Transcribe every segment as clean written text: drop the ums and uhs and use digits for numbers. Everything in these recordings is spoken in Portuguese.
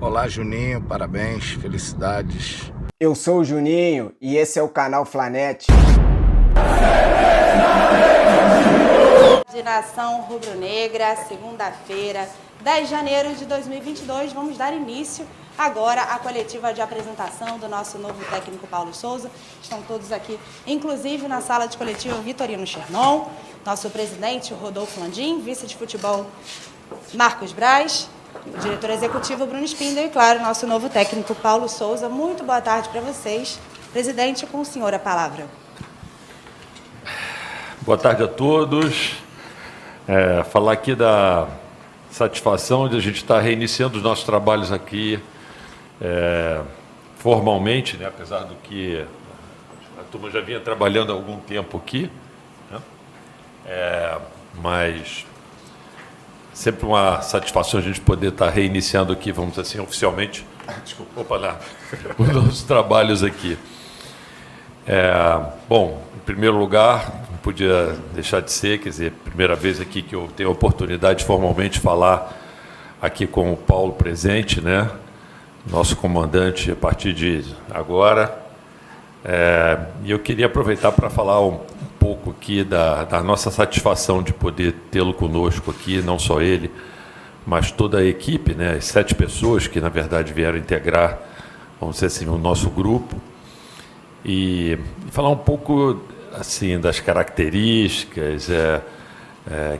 Olá, Juninho, parabéns, felicidades. Eu sou o Juninho e esse é o canal Flanete. De Nação Rubro-Negra, segunda-feira, 10 de janeiro de 2022, vamos dar início agora à coletiva de apresentação do nosso novo técnico Paulo Souza. Estão todos aqui, inclusive na sala de coletiva Vitorino Chernon, nosso presidente Rodolfo Landim, vice de futebol Marcos Braz, o diretor executivo Bruno Spindler e, claro, nosso novo técnico Paulo Souza. Muito boa tarde para vocês. Presidente, com o senhor a palavra. Boa tarde a todos. Falar aqui da satisfação de a gente estar reiniciando os nossos trabalhos aqui formalmente, né? Apesar do que a turma já vinha trabalhando há algum tempo aqui, né? Mas sempre uma satisfação a gente poder estar reiniciando aqui, vamos dizer assim, oficialmente, os nossos trabalhos aqui. Bom, em primeiro lugar, não podia deixar de ser, quer dizer, primeira vez aqui que eu tenho a oportunidade de formalmente falar aqui com o Paulo presente, né? Nosso comandante a partir de agora. E eu queria aproveitar para falar um pouco aqui da nossa satisfação de poder tê-lo conosco aqui, não só ele, mas toda a equipe, né? As 7 pessoas que, na verdade, vieram integrar, vamos dizer assim, o nosso grupo. E falar um pouco assim das características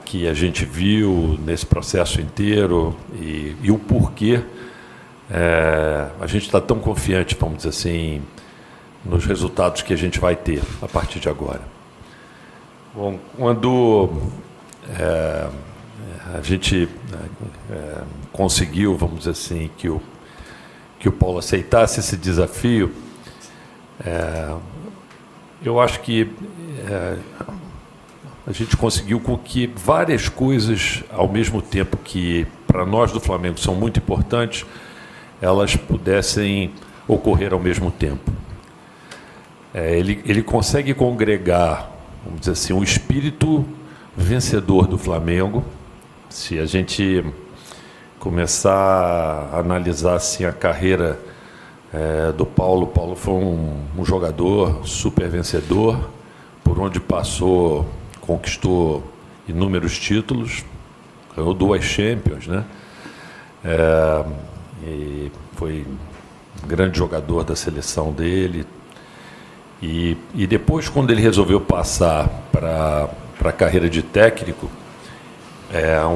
que a gente viu nesse processo inteiro e o porquê a gente está tão confiante, vamos dizer assim, nos resultados que a gente vai ter a partir de agora. Bom, quando a gente conseguiu, vamos dizer assim, que o Paulo aceitasse esse desafio, eu acho que a gente conseguiu com que várias coisas, ao mesmo tempo que para nós do Flamengo são muito importantes, elas pudessem ocorrer ao mesmo tempo. Ele consegue congregar, vamos dizer assim, um espírito vencedor do Flamengo. Se a gente começar a analisar assim, a carreira do Paulo. Paulo foi um jogador super vencedor, por onde passou, conquistou inúmeros títulos, ganhou 2 Champions, né? E foi um grande jogador da seleção dele. E depois, quando ele resolveu passar para a carreira de técnico,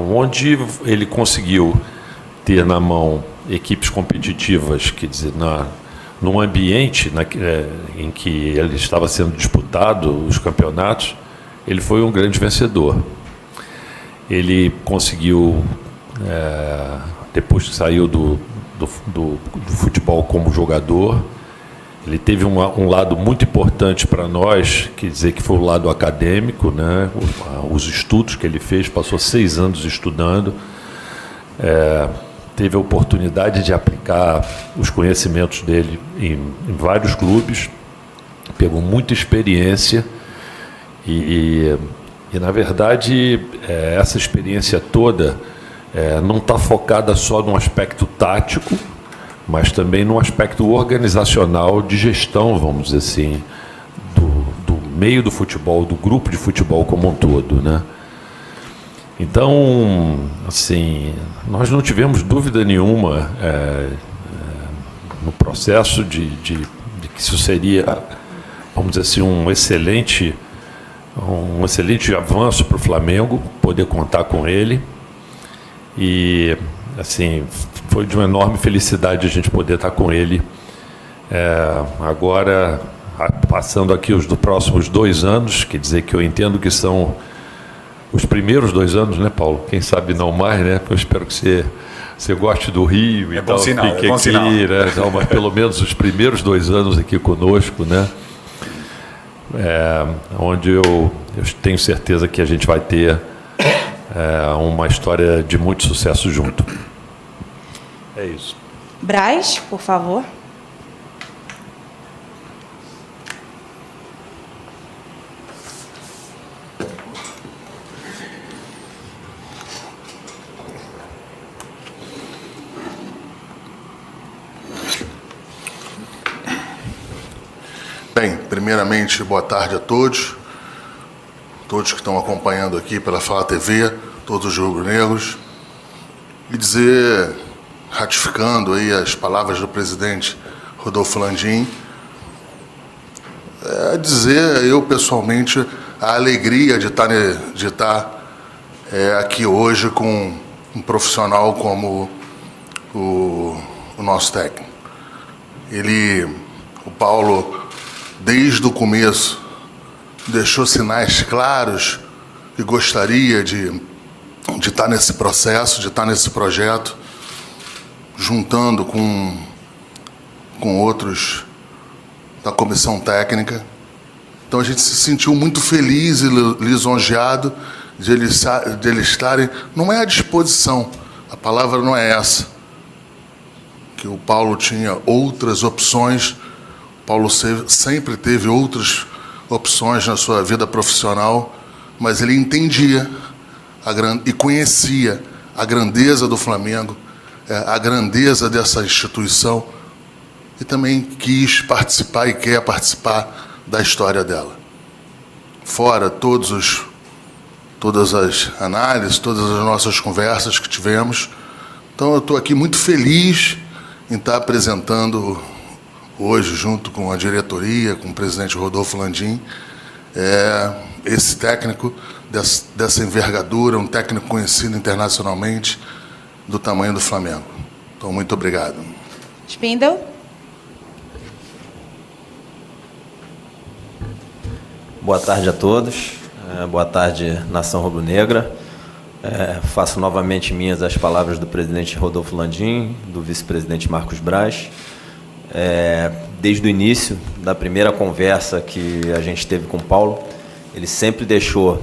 onde ele conseguiu ter na mão equipes competitivas, quer dizer, num ambiente em que ele estava sendo disputado os campeonatos, ele foi um grande vencedor. Ele conseguiu, depois que saiu do futebol como jogador, ele teve um lado muito importante para nós, quer dizer, que foi o lado acadêmico, né? Os estudos que ele fez, passou 6 anos estudando, teve a oportunidade de aplicar os conhecimentos dele em vários clubes, pegou muita experiência e na verdade, essa experiência toda não está focada só no aspecto tático, mas também no aspecto organizacional de gestão, vamos dizer assim, do meio do futebol, do grupo de futebol como um todo, né? Então, assim, nós não tivemos dúvida nenhuma no processo de que isso seria, vamos dizer assim, um excelente avanço para o Flamengo, poder contar com ele. E, assim, foi de uma enorme felicidade a gente poder estar com ele agora, passando aqui os próximos 2 anos, quer dizer que eu entendo que são os primeiros 2 anos, né, Paulo? Quem sabe não mais, né? Eu espero que você goste do Rio e tal, fique aqui, né? Então, mas pelo menos os primeiros 2 anos aqui conosco, né? Onde eu tenho certeza que a gente vai ter uma história de muito sucesso junto. É isso. Braz, por favor. Primeiramente, boa tarde a todos que estão acompanhando aqui pela Fala TV, todos os rubro-negros, e dizer, ratificando aí as palavras do presidente Rodolfo Landim, dizer eu pessoalmente a alegria de estar aqui hoje com um profissional como o nosso técnico. O Paulo, desde o começo, deixou sinais claros que gostaria de estar nesse processo, de estar nesse projeto, juntando com outros da comissão técnica. Então a gente se sentiu muito feliz e lisonjeado de eles estarem, não é à disposição, a palavra não é essa, que o Paulo tinha outras opções, o Paulo sempre teve outras opções na sua vida profissional, mas ele entendia e conhecia a grandeza do Flamengo, a grandeza dessa instituição, e também quis participar e quer participar da história dela. Fora todas as análises, todas as nossas conversas que tivemos. Então eu estou aqui muito feliz em estar apresentando hoje, junto com a diretoria, com o presidente Rodolfo Landim, esse técnico dessa envergadura, um técnico conhecido internacionalmente, do tamanho do Flamengo. Então, muito obrigado. Spindel. Boa tarde a todos. Boa tarde, Nação Rubro-Negra. Faço novamente minhas as palavras do presidente Rodolfo Landim, do vice-presidente Marcos Braz. Desde o início da primeira conversa que a gente teve com o Paulo, ele sempre deixou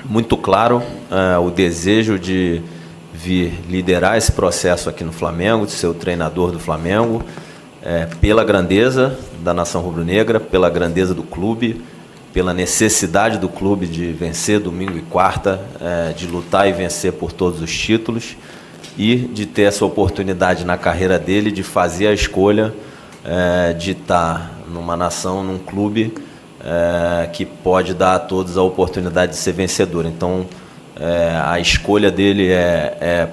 muito claro o desejo de vir liderar esse processo aqui no Flamengo, de ser o treinador do Flamengo, pela grandeza da nação rubro-negra, pela grandeza do clube, pela necessidade do clube de vencer domingo e quarta, de lutar e vencer por todos os títulos, e de ter essa oportunidade na carreira dele de fazer a escolha de estar numa nação, num clube que pode dar a todos a oportunidade de ser vencedor. Então, a escolha dele é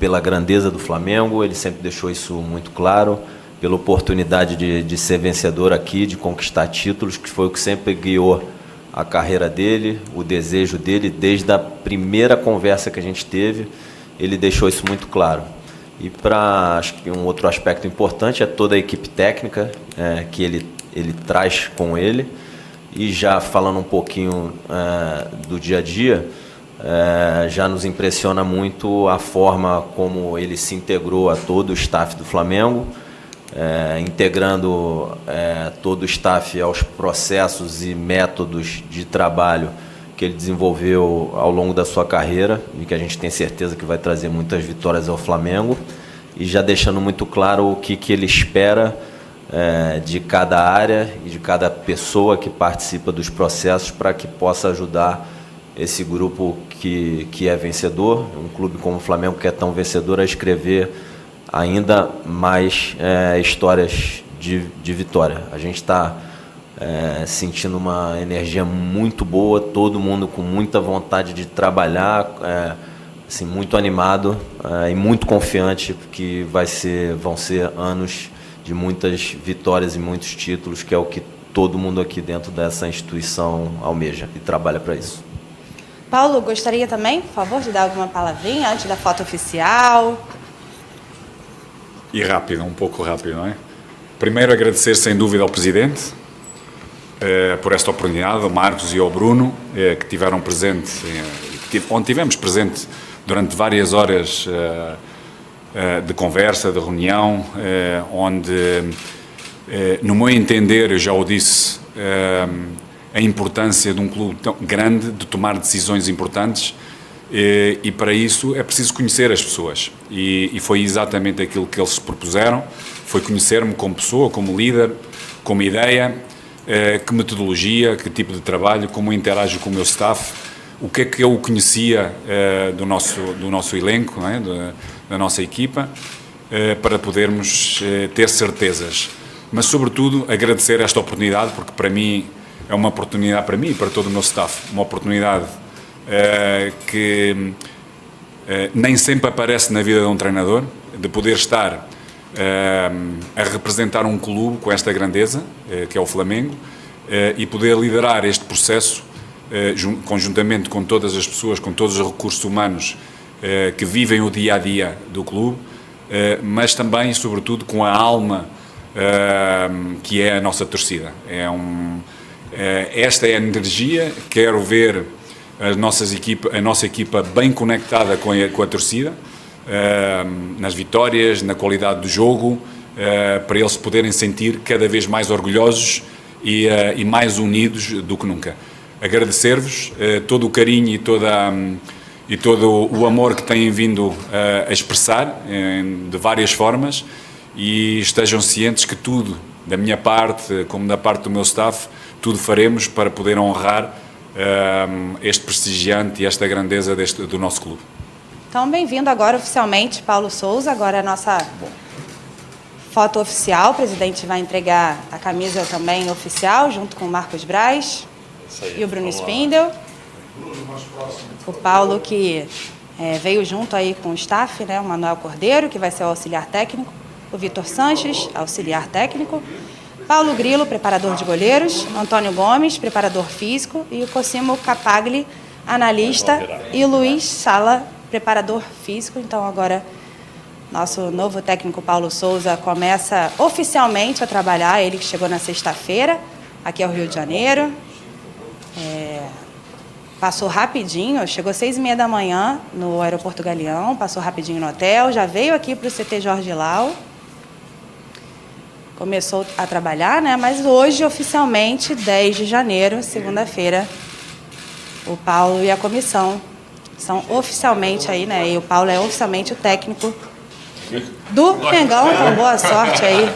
pela grandeza do Flamengo, ele sempre deixou isso muito claro, pela oportunidade de ser vencedor aqui, de conquistar títulos, que foi o que sempre guiou a carreira dele, o desejo dele, desde a primeira conversa que a gente teve, ele deixou isso muito claro. E acho que um outro aspecto importante é toda a equipe técnica que ele traz com ele. E já falando um pouquinho do dia a dia, já nos impressiona muito a forma como ele se integrou a todo o staff do Flamengo, integrando todo o staff aos processos e métodos de trabalho que ele desenvolveu ao longo da sua carreira e que a gente tem certeza que vai trazer muitas vitórias ao Flamengo, e já deixando muito claro o que ele espera de cada área e de cada pessoa que participa dos processos para que possa ajudar esse grupo que é vencedor, um clube como o Flamengo que é tão vencedor, a escrever ainda mais histórias de vitória. A gente está sentindo uma energia muito boa, todo mundo com muita vontade de trabalhar, assim, muito animado e muito confiante que vão ser anos de muitas vitórias e muitos títulos, que é o que todo mundo aqui dentro dessa instituição almeja e trabalha para isso. Paulo, gostaria também, por favor, de dar alguma palavrinha antes da foto oficial? E rápido, um pouco rápido, não é? Primeiro, agradecer sem dúvida ao Presidente por esta oportunidade, ao Marcos e ao Bruno, que tiveram presente, onde tivemos presente durante várias horas de conversa, de reunião, onde, no meu entender, eu já o disse, a importância de um clube tão grande, de tomar decisões importantes, e para isso é preciso conhecer as pessoas, e foi exatamente aquilo que eles se propuseram, foi conhecer-me como pessoa, como líder, como ideia, que metodologia, que tipo de trabalho, como interajo com o meu staff, o que é que eu conhecia do nosso elenco, não é? Da nossa equipa, para podermos ter certezas. mas sobretudo agradecer esta oportunidade, porque para mim é uma oportunidade, para mim e para todo o meu staff, uma oportunidade que nem sempre aparece na vida de um treinador, de poder estar a representar um clube com esta grandeza, que é o Flamengo, e poder liderar este processo conjuntamente com todas as pessoas, com todos os recursos humanos que vivem o dia-a-dia do clube, mas também, sobretudo, com a alma que é a nossa torcida. Esta é a energia, quero ver a nossa equipa bem conectada com a torcida, nas vitórias, na qualidade do jogo, para eles poderem sentir cada vez mais orgulhosos e mais unidos do que nunca. Agradecer-vos todo o carinho e todo o amor que têm vindo a expressar de várias formas, e estejam cientes que tudo, da minha parte, como da parte do meu staff, tudo faremos para poder honrar este prestigiante e esta grandeza do nosso clube. Então, bem-vindo agora oficialmente, Paulo Souza. Agora a nossa foto oficial. O presidente vai entregar a camisa também oficial, junto com o Marcos Braz e o Bruno Spindel. O Paulo, que veio junto aí com o staff, né? O Manuel Cordeiro, que vai ser o auxiliar técnico. O Vitor Sanches, auxiliar técnico. Paulo Grilo, preparador de goleiros. Antônio Gomes, preparador físico. E o Cosimo Capagli, analista. E o Luiz Sala, preparador físico. Então, agora, nosso novo técnico Paulo Souza começa oficialmente a trabalhar. Ele que chegou na sexta-feira, aqui ao Rio de Janeiro. Passou rapidinho, chegou às 6h30 da manhã no Aeroporto Galeão, passou rapidinho no hotel, já veio aqui para o CT Jorge Lau. Começou a trabalhar, né? Mas hoje, oficialmente, 10 de janeiro, segunda-feira, o Paulo e a comissão são oficialmente aí, né? E o Paulo é oficialmente o técnico do Mengão. Então, boa sorte aí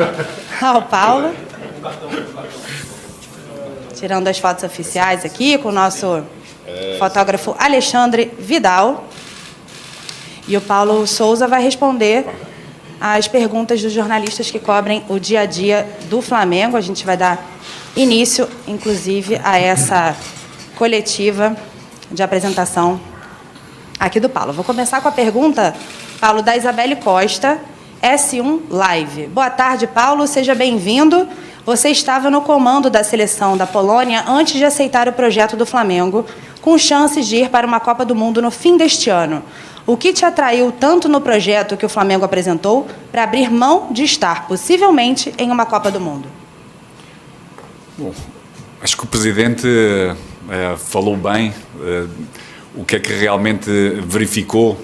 ao Paulo. Tirando as fotos oficiais aqui com o nosso fotógrafo Alexandre Vidal. E o Paulo Souza vai responder as perguntas dos jornalistas que cobrem o dia a dia do Flamengo. A gente vai dar início, inclusive, a essa coletiva de apresentação aqui do Paulo. Vou começar com a pergunta, Paulo, da Isabelle Costa, S1 Live. Boa tarde, Paulo, seja bem-vindo. Você estava no comando da seleção da Polônia antes de aceitar o projeto do Flamengo, com chances de ir para uma Copa do Mundo no fim deste ano. O que te atraiu tanto no projeto que o Flamengo apresentou para abrir mão de estar, possivelmente, em uma Copa do Mundo? Bom, acho que o Presidente falou bem o que é que realmente verificou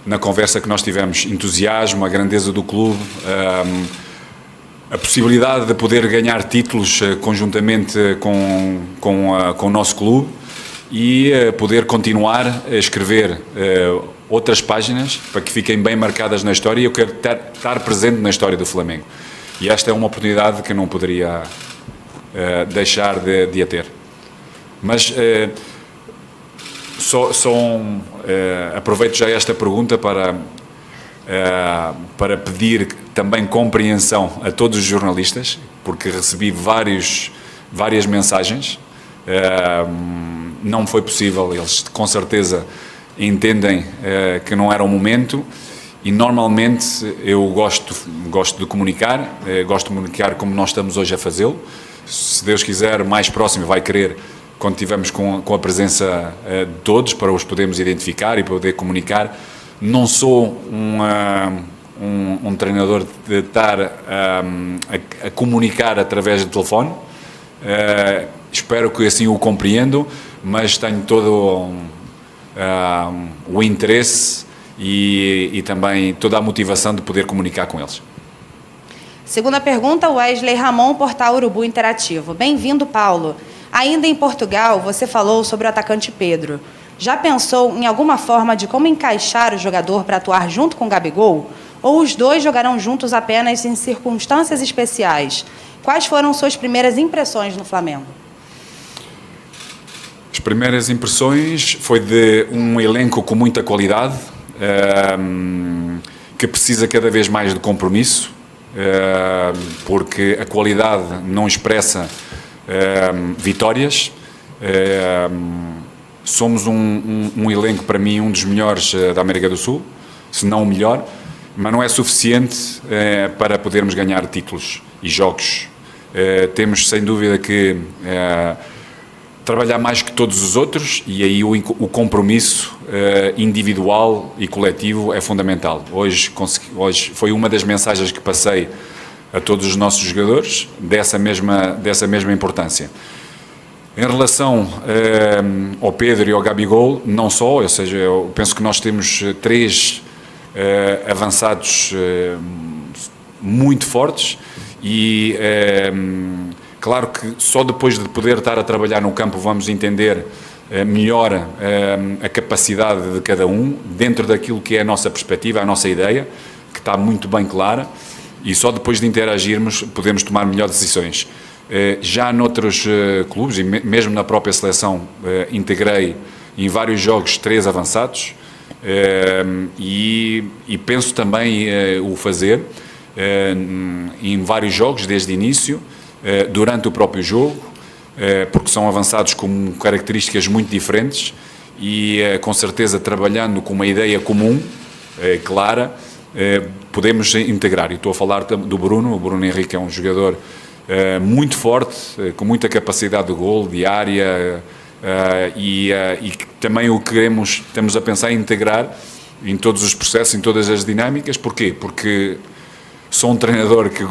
na conversa que nós tivemos. Entusiasmo, a grandeza do clube, a possibilidade de poder ganhar títulos conjuntamente com o nosso clube e poder continuar a escrever outras páginas para que fiquem bem marcadas na história, e eu quero estar presente na história do Flamengo. E esta é uma oportunidade que não poderia deixar de a ter. Mas aproveito já esta pergunta para pedir também compreensão a todos os jornalistas, porque recebi várias mensagens. Não foi possível, eles com certeza entendem que não era o momento, e normalmente eu gosto de comunicar, gosto de comunicar como nós estamos hoje a fazê-lo. Se Deus quiser, mais próximo vai querer quando estivermos com a presença de todos, para os podermos identificar e poder comunicar. Não sou um treinador de estar a comunicar através do telefone. Espero que assim o compreendam, mas tenho todo o interesse e também toda a motivação de poder comunicar com eles. Segunda pergunta, Wesley Ramon, Portal Urubu Interativo. Bem-vindo, Paulo. Ainda em Portugal, você falou sobre o atacante Pedro. Já pensou em alguma forma de como encaixar o jogador para atuar junto com o Gabigol? Ou os dois jogarão juntos apenas em circunstâncias especiais? Quais foram suas primeiras impressões no Flamengo? As primeiras impressões foi de um elenco com muita qualidade, que precisa cada vez mais de compromisso, porque a qualidade não expressa vitórias. Somos um elenco, para mim, um dos melhores da América do Sul, se não o melhor, mas não é suficiente para podermos ganhar títulos e jogos. Temos, sem dúvida, que trabalhar mais que todos os outros, e aí o compromisso individual e coletivo é fundamental. Hoje foi uma das mensagens que passei a todos os nossos jogadores dessa mesma importância. Em relação ao Pedro e ao Gabigol, não só, ou seja, eu penso que nós temos 3 avançados muito fortes e claro que só depois de poder estar a trabalhar no campo vamos entender melhor a capacidade de cada um, dentro daquilo que é a nossa perspectiva, a nossa ideia, que está muito bem clara, e só depois de interagirmos podemos tomar melhores decisões. Já noutros clubes, e mesmo na própria seleção, integrei em vários jogos 3 avançados, e penso também o fazer em vários jogos desde o início, durante o próprio jogo, porque são avançados com características muito diferentes e com certeza trabalhando com uma ideia comum, clara, podemos integrar. E estou a falar do Bruno. O Bruno Henrique é um jogador muito forte, com muita capacidade de golo, de área, e também o que estamos a pensar em integrar em todos os processos, em todas as dinâmicas. Porquê? Porque sou um treinador que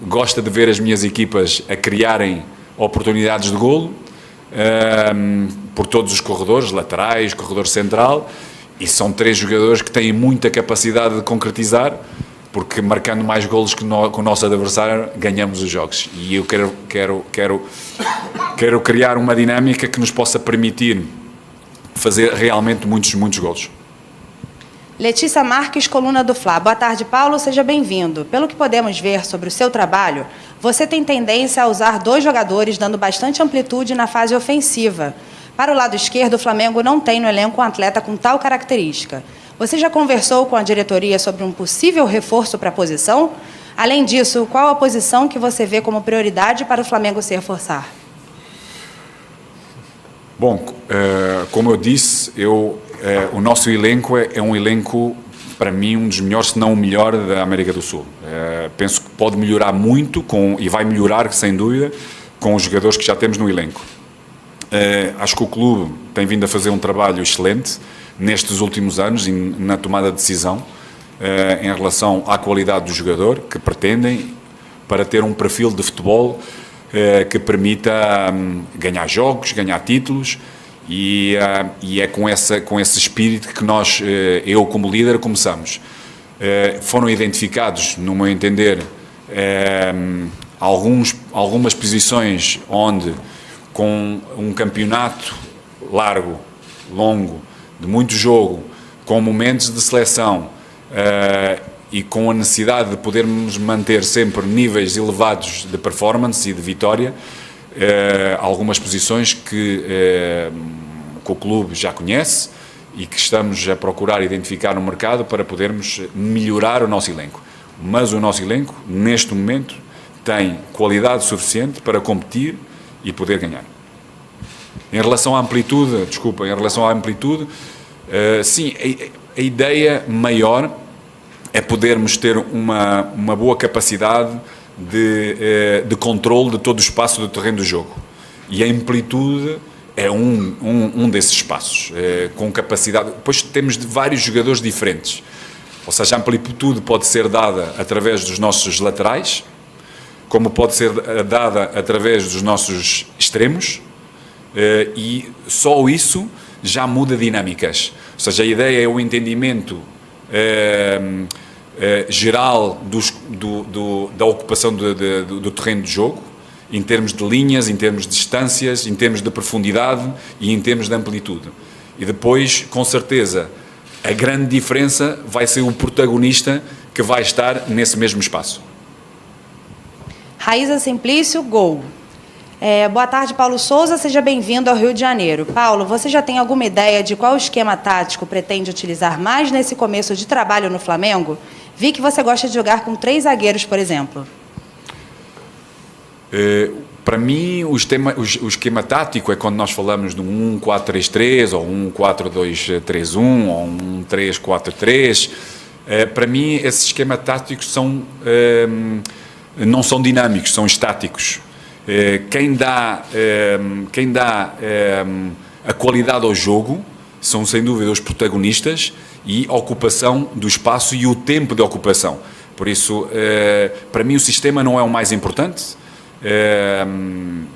gosta de ver as minhas equipas a criarem oportunidades de golo por todos os corredores, laterais, corredor central, e são 3 jogadores que têm muita capacidade de concretizar, porque marcando mais golos que o nosso adversário ganhamos os jogos. E eu quero criar uma dinâmica que nos possa permitir fazer realmente muitos golos. Letícia Marques, coluna do Fla. Boa tarde, Paulo, seja bem-vindo. Pelo que podemos ver sobre o seu trabalho, você tem tendência a usar 2 jogadores, dando bastante amplitude na fase ofensiva. Para o lado esquerdo, o Flamengo não tem no elenco um atleta com tal característica. Você já conversou com a diretoria sobre um possível reforço para a posição? Além disso, qual a posição que você vê como prioridade para o Flamengo se reforçar? Bom, como eu disse, o nosso elenco é um elenco, para mim, um dos melhores, se não o melhor, da América do Sul. Penso que pode melhorar muito, e vai melhorar, sem dúvida, com os jogadores que já temos no elenco. Acho que o clube tem vindo a fazer um trabalho excelente nestes últimos anos na tomada de decisão em relação à qualidade do jogador que pretendem, para ter um perfil de futebol que permita ganhar jogos, ganhar títulos, e é com esse espírito que nós, eu como líder, começamos. Foram identificados, no meu entender, algumas posições onde, com um campeonato longo, de muito jogo, com momentos de seleção e com a necessidade de podermos manter sempre níveis elevados de performance e de vitória, algumas posições que o clube já conhece e que estamos a procurar identificar no mercado para podermos melhorar o nosso elenco. Mas o nosso elenco, neste momento, tem qualidade suficiente para competir e poder ganhar. Em relação à amplitude, sim, a ideia maior é podermos ter uma boa capacidade de controle de todo o espaço do terreno do jogo. E a amplitude é um desses espaços, com capacidade. Depois temos vários jogadores diferentes. Ou seja, a amplitude pode ser dada através dos nossos laterais, como pode ser dada através dos nossos extremos, e só isso já muda dinâmicas. Ou seja, a ideia é o entendimento geral da ocupação do terreno de jogo, em termos de linhas, em termos de distâncias, em termos de profundidade e em termos de amplitude. E depois, com certeza, a grande diferença vai ser o protagonista que vai estar nesse mesmo espaço. Raíza Simplício, gol. Boa tarde, Paulo Souza, seja bem-vindo ao Rio de Janeiro. Paulo, você já tem alguma ideia de qual esquema tático pretende utilizar mais nesse começo de trabalho no Flamengo? Vi que você gosta de jogar com 3 zagueiros, por exemplo. Para mim, o esquema tático é quando nós falamos de um 1-4-3-3, ou um 4-2-3-1, ou um 3-4-3. Para mim, esses esquemas táticos não são dinâmicos, são estáticos. Quem dá a qualidade ao jogo são, sem dúvida, os protagonistas e a ocupação do espaço e o tempo de ocupação. Por isso, para mim, o sistema não é o mais importante.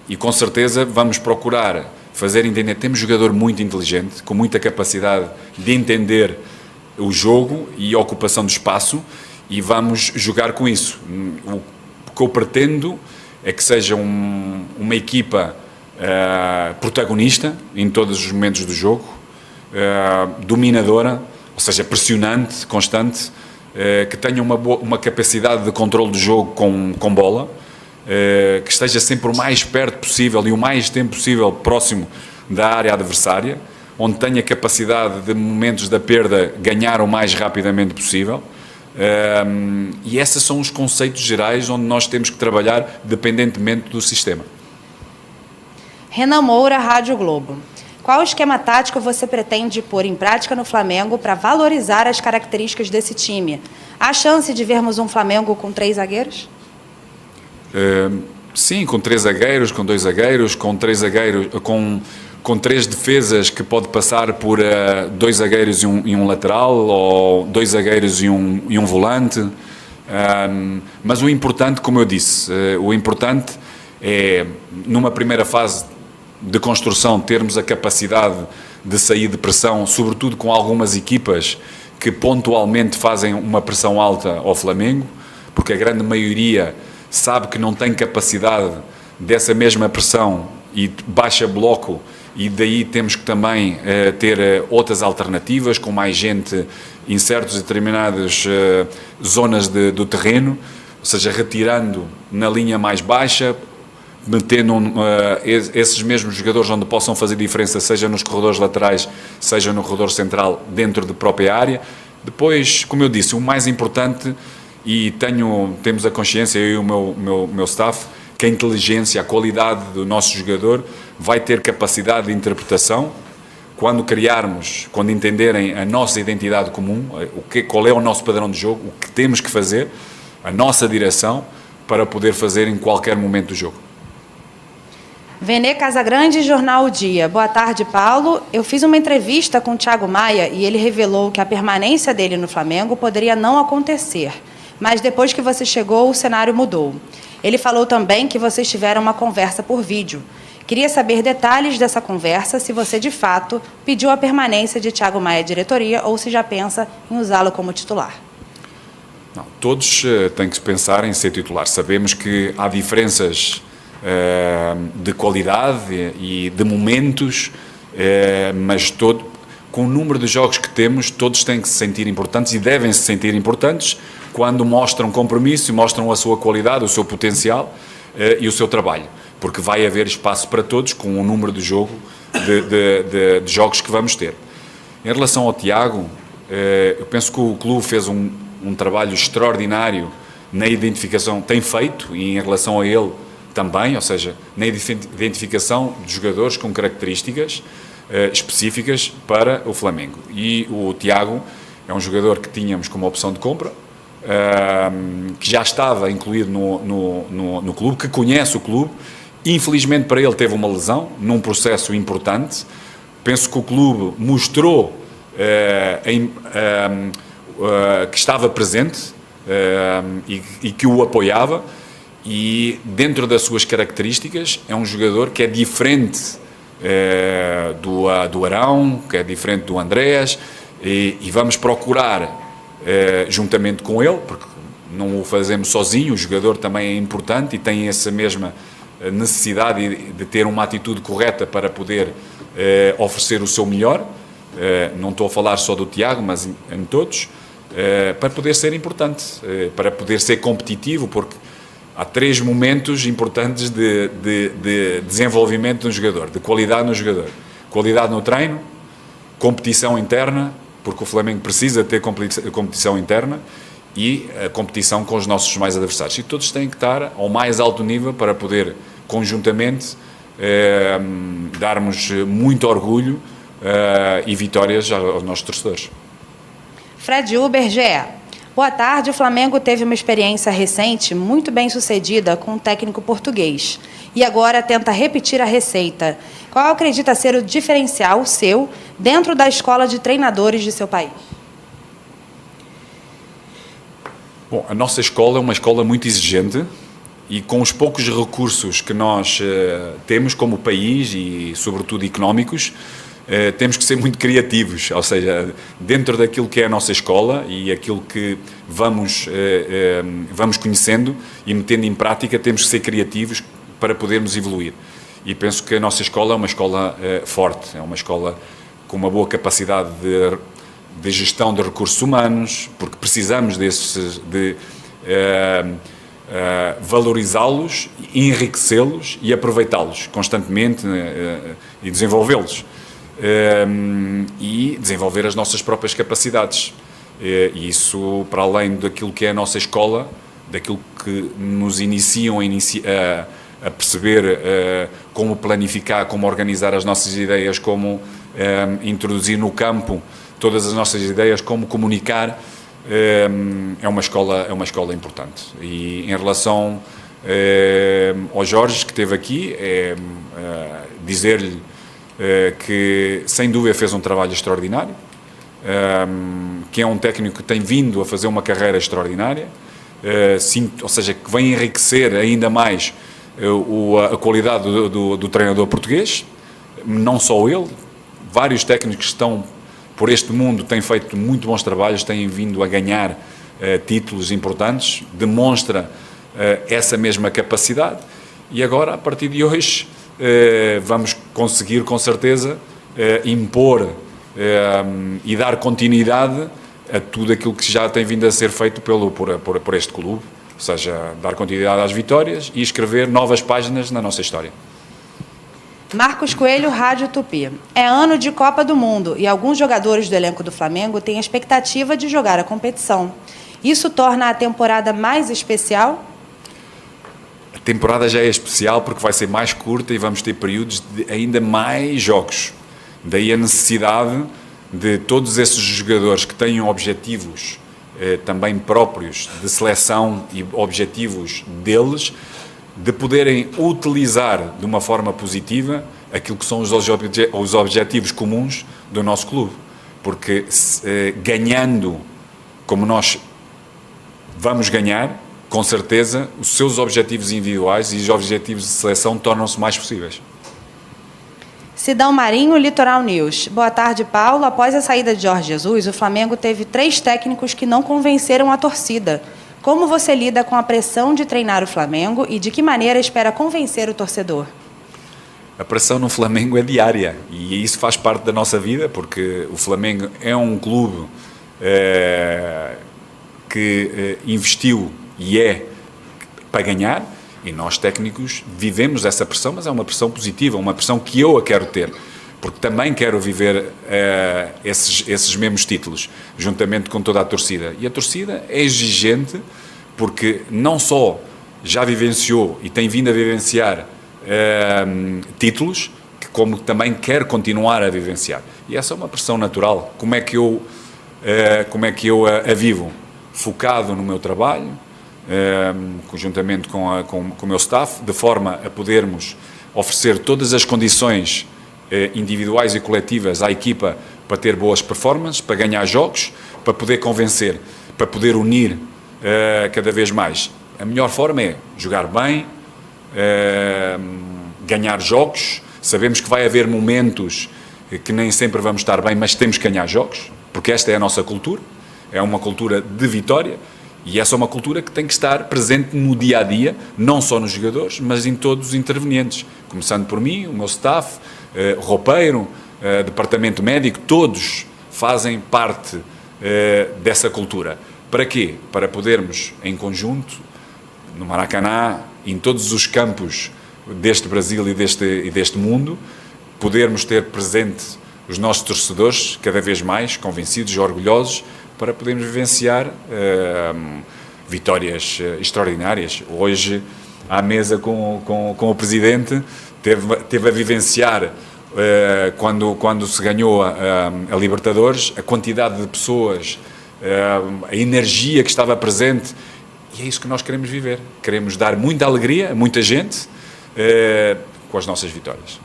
E com certeza vamos procurar fazer entender. Temos um jogador muito inteligente, com muita capacidade de entender o jogo e a ocupação do espaço, e vamos jogar com isso. O que eu pretendo é que seja uma equipa protagonista em todos os momentos do jogo, dominadora, ou seja, pressionante, constante, que tenha uma capacidade de controle do jogo com bola, que esteja sempre o mais perto possível e o mais tempo possível próximo da área adversária, onde tenha capacidade de momentos da perda ganhar o mais rapidamente possível. E esses são os conceitos gerais onde nós temos que trabalhar dependentemente do sistema. Renan Moura, Rádio Globo. Qual esquema tático você pretende pôr em prática no Flamengo para valorizar as características desse time? Há chance de vermos um Flamengo com 3 zagueiros? Sim, com 3 zagueiros, com 2 zagueiros, com 3 zagueiros, com 3 defesas que pode passar por 2 zagueiros e um lateral, ou 2 zagueiros e um volante. Mas o importante, como eu disse, o importante é, numa primeira fase de construção, termos a capacidade de sair de pressão, sobretudo com algumas equipas que pontualmente fazem uma pressão alta ao Flamengo, porque a grande maioria sabe que não tem capacidade dessa mesma pressão e baixa bloco, e daí temos que também ter outras alternativas, com mais gente em certas determinadas zonas do terreno, ou seja, retirando na linha mais baixa, metendo esses mesmos jogadores onde possam fazer diferença, seja nos corredores laterais, seja no corredor central, dentro da própria área. Depois, como eu disse, o mais importante, e temos a consciência, eu e o meu staff, que a inteligência, a qualidade do nosso jogador vai ter capacidade de interpretação quando entenderem a nossa identidade comum, qual é o nosso padrão de jogo, o que temos que fazer, a nossa direção, para poder fazer em qualquer momento do jogo. Venê Casagrande, Jornal O Dia. Boa tarde, Paulo. Eu fiz uma entrevista com o Thiago Maia e ele revelou que a permanência dele no Flamengo poderia não acontecer. Mas depois que você chegou, o cenário mudou. Ele falou também que vocês tiveram uma conversa por vídeo. Queria saber detalhes dessa conversa, se você de fato pediu a permanência de Thiago Maia à diretoria ou se já pensa em usá-lo como titular. Não, todos têm que pensar em ser titular. Sabemos que há diferenças de qualidade e de momentos, mas com o número de jogos que temos, todos têm que se sentir importantes e devem se sentir importantes quando mostram compromisso e mostram a sua qualidade, o seu potencial e o seu trabalho, porque vai haver espaço para todos com o número de de jogos que vamos ter. Em relação ao Tiago, eu penso que o clube fez um trabalho extraordinário na identificação, tem feito, e em relação a ele também, ou seja, na identificação de jogadores com características específicas para o Flamengo. E o Tiago é um jogador que tínhamos como opção de compra, que já estava incluído no clube, que conhece o clube. Infelizmente para ele teve uma lesão num processo importante. Penso que o clube mostrou que estava presente e que o apoiava, e dentro das suas características é um jogador que é diferente do Arão, que é diferente do Andrés, e vamos procurar juntamente com ele, porque não o fazemos sozinho, o jogador também é importante e tem essa mesma necessidade de ter uma atitude correta para poder oferecer o seu melhor. Não estou a falar só do Tiago, mas em todos, para poder ser importante, para poder ser competitivo, porque há 3 momentos importantes de desenvolvimento de um jogador, de qualidade no jogador. Qualidade no treino, competição interna, porque o Flamengo precisa ter competição interna, e a competição com os nossos mais adversários. E todos têm que estar ao mais alto nível para poder, conjuntamente, darmos muito orgulho e vitórias aos nossos torcedores. Fred Uber, GE. Boa tarde. O Flamengo teve uma experiência recente muito bem sucedida com um técnico português e agora tenta repetir a receita. Qual acredita ser o diferencial seu dentro da escola de treinadores de seu país? Bom, a nossa escola é uma escola muito exigente e com os poucos recursos que nós temos como país e, sobretudo, económicos, temos que ser muito criativos, ou seja, dentro daquilo que é a nossa escola e aquilo que vamos conhecendo e metendo em prática, temos que ser criativos para podermos evoluir. E penso que a nossa escola é uma escola forte, é uma escola com uma boa capacidade de gestão de recursos humanos, porque precisamos de valorizá-los, enriquecê-los e aproveitá-los constantemente e desenvolvê-los. E desenvolver as nossas próprias capacidades. E isso, para além daquilo que é a nossa escola, daquilo que nos iniciam a perceber como planificar, como organizar as nossas ideias, como introduzir no campo todas as nossas ideias, como comunicar, é uma escola importante. E em relação ao Jorge, que esteve aqui, dizer-lhe que sem dúvida fez um trabalho extraordinário, que é um técnico que tem vindo a fazer uma carreira extraordinária, ou seja, que vem enriquecer ainda mais a qualidade do treinador português. Não só ele, vários técnicos que estão por este mundo têm feito muito bons trabalhos, têm vindo a ganhar títulos importantes, demonstra essa mesma capacidade, e agora, a partir de hoje, vamos conseguir, com certeza, impor e dar continuidade a tudo aquilo que já tem vindo a ser feito por este clube, ou seja, dar continuidade às vitórias e escrever novas páginas na nossa história. Marcos Coelho, Rádio Tupi. É ano de Copa do Mundo e alguns jogadores do elenco do Flamengo têm a expectativa de jogar a competição. Isso torna a temporada mais especial? A temporada já é especial porque vai ser mais curta e vamos ter períodos de ainda mais jogos. Daí a necessidade de todos esses jogadores que tenham objetivos também próprios de seleção e objetivos deles, de poderem utilizar de uma forma positiva aquilo que são os objetivos comuns do nosso clube. Porque ganhando como nós vamos ganhar, com certeza, os seus objetivos individuais e os objetivos de seleção tornam-se mais possíveis. Sidão Marinho, Litoral News. Boa tarde, Paulo. Após a saída de Jorge Jesus, o Flamengo teve 3 técnicos que não convenceram a torcida. Como você lida com a pressão de treinar o Flamengo e de que maneira espera convencer o torcedor? A pressão no Flamengo é diária e isso faz parte da nossa vida, porque o Flamengo é um clube que investiu e para ganhar, e nós técnicos vivemos essa pressão, mas é uma pressão positiva, uma pressão que eu a quero ter, porque também quero viver esses mesmos títulos, juntamente com toda a torcida. E a torcida é exigente porque não só já vivenciou e tem vindo a vivenciar títulos, como também quer continuar a vivenciar. E essa é uma pressão natural. Como é que eu a vivo? Focado no meu trabalho, conjuntamente com o meu staff, de forma a podermos oferecer todas as condições individuais e coletivas à equipa para ter boas performances, para ganhar jogos, para poder convencer, para poder unir cada vez mais. A melhor forma é jogar bem, ganhar jogos. Sabemos que vai haver momentos que nem sempre vamos estar bem, mas temos que ganhar jogos, porque esta é a nossa cultura, é uma cultura de vitória, e essa é uma cultura que tem que estar presente no dia-a-dia, não só nos jogadores, mas em todos os intervenientes, começando por mim, o meu staff, roupeiro, departamento médico, todos fazem parte dessa cultura. Para quê? Para podermos, em conjunto, no Maracanã, em todos os campos deste Brasil e deste mundo, podermos ter presente os nossos torcedores, cada vez mais convencidos e orgulhosos, para podermos vivenciar vitórias extraordinárias. Hoje, à mesa com o Presidente, teve a vivenciar, quando se ganhou a Libertadores, a quantidade de pessoas, a energia que estava presente, e é isso que nós queremos viver. Queremos dar muita alegria a muita gente com as nossas vitórias.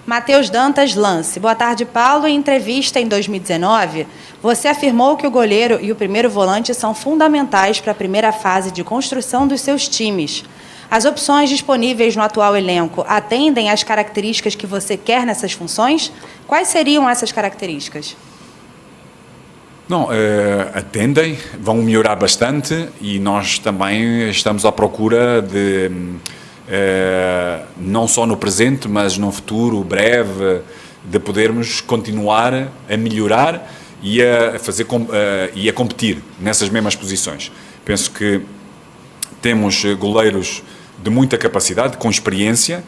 Matheus Dantas Lance. Boa tarde, Paulo. Em entrevista em 2019, você afirmou que o goleiro e o primeiro volante são fundamentais para a primeira fase de construção dos seus times. As opções disponíveis no atual elenco atendem às características que você quer nessas funções? Quais seriam essas características? Não, atendem, vão melhorar bastante, e nós também estamos à procura de, não só no presente, mas no futuro breve, de podermos continuar a melhorar e a competir nessas mesmas posições. Penso que temos goleiros de muita capacidade, com experiência.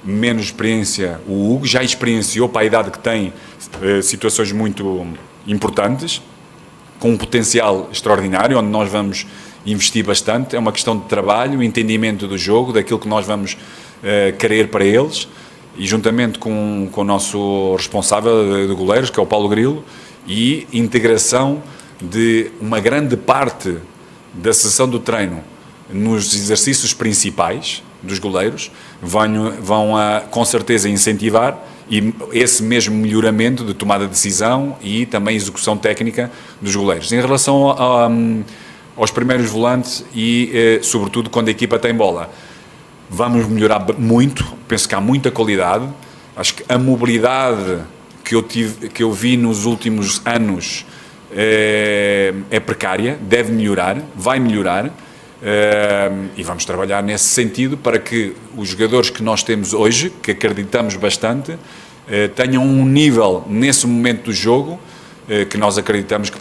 Menos experiência o Hugo, já experienciou, para a idade que tem, situações muito importantes, com um potencial extraordinário, onde nós vamos investir bastante. É uma questão de trabalho, entendimento do jogo, daquilo que nós vamos querer para eles, e juntamente com o nosso responsável de goleiros, que é o Paulo Grilo, e integração de uma grande parte da sessão do treino nos exercícios principais dos goleiros, vão com certeza incentivar e esse mesmo melhoramento de tomada de decisão e também execução técnica dos goleiros. Em relação aos primeiros volantes e, sobretudo, quando a equipa tem bola, vamos melhorar muito. Penso que há muita qualidade. Acho que a mobilidade que eu vi nos últimos anos é precária, deve melhorar, vai melhorar. E vamos trabalhar nesse sentido para que os jogadores que nós temos hoje, que acreditamos bastante, tenham um nível nesse momento do jogo que nós acreditamos que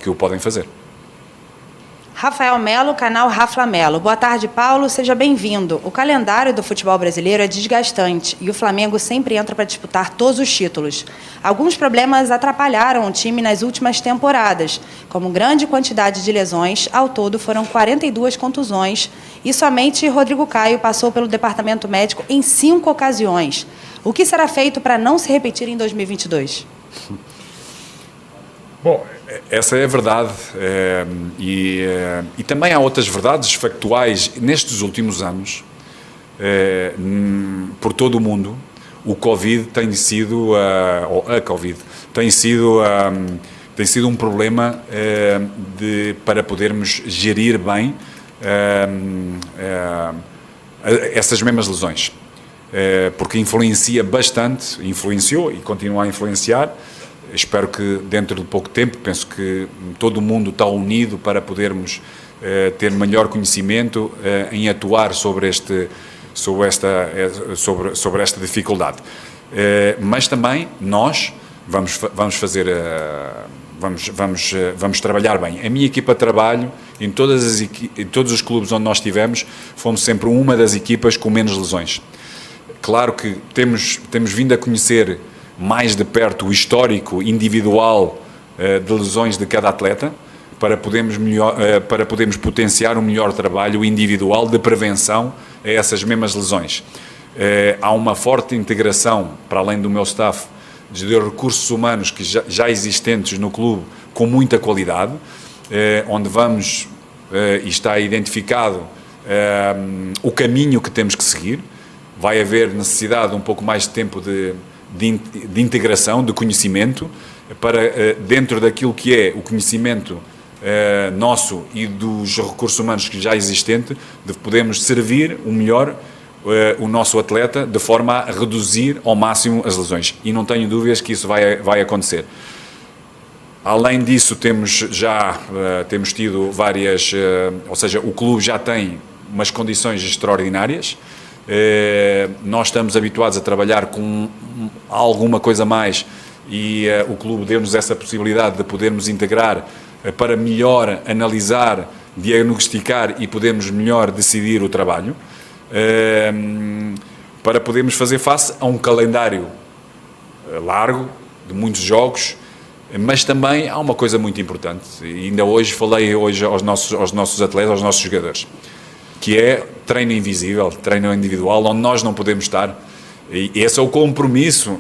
o podem fazer. Rafael Melo, canal Rafa Melo. Boa tarde, Paulo. Seja bem-vindo. O calendário do futebol brasileiro é desgastante e o Flamengo sempre entra para disputar todos os títulos. Alguns problemas atrapalharam o time nas últimas temporadas, como grande quantidade de lesões. Ao todo, foram 42 contusões e somente Rodrigo Caio passou pelo departamento médico em 5 ocasiões. O que será feito para não se repetir em 2022? Bom, essa é a verdade, e também há outras verdades factuais. Nestes últimos anos, por todo o mundo, o Covid tem sido, ou a Covid, tem sido um problema para podermos gerir bem essas mesmas lesões, porque influenciou e continua a influenciar. Espero que dentro de pouco tempo, penso que todo o mundo está unido para podermos ter melhor conhecimento em atuar sobre esta dificuldade. Mas também nós vamos trabalhar bem. A minha equipa de trabalho, em todos os clubes onde nós estivemos, fomos sempre uma das equipas com menos lesões. Claro que temos vindo a conhecer mais de perto o histórico individual de lesões de cada atleta, para podermos potenciar um melhor trabalho individual de prevenção a essas mesmas lesões. Há uma forte integração, para além do meu staff, de recursos humanos que já existentes no clube, com muita qualidade, onde e está identificado o caminho que temos que seguir. Vai haver necessidade de um pouco mais de tempo de integração, de conhecimento, para dentro daquilo que é o conhecimento nosso e dos recursos humanos que já existente, de podermos servir o melhor o nosso atleta, de forma a reduzir ao máximo as lesões. E não tenho dúvidas que isso vai acontecer. Além disso, temos tido várias, ou seja, o clube já tem umas condições extraordinárias. Nós estamos habituados a trabalhar com alguma coisa mais, e o clube deu-nos essa possibilidade de podermos integrar para melhor analisar diagnosticar e podermos melhor decidir o trabalho, para podermos fazer face a um calendário largo, de muitos jogos, mas também há uma coisa muito importante, e ainda hoje falei aos nossos atletas, aos nossos jogadores, que é treino invisível, treino individual, onde nós não podemos estar, e esse é o compromisso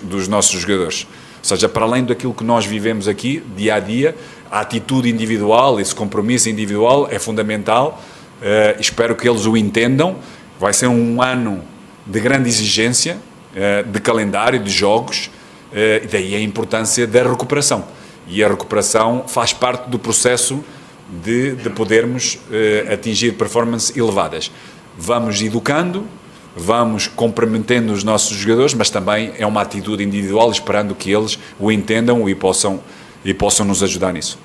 dos nossos jogadores. Ou seja, para além daquilo que nós vivemos aqui, dia a dia, a atitude individual, esse compromisso individual é fundamental. Espero que eles o entendam. Vai ser um ano de grande exigência, de calendário, de jogos, e daí a importância da recuperação. E a recuperação faz parte do processo de podermos atingir performances elevadas. Vamos educando, vamos comprometendo os nossos jogadores, mas também é uma atitude individual, esperando que eles o entendam e possam nos ajudar nisso.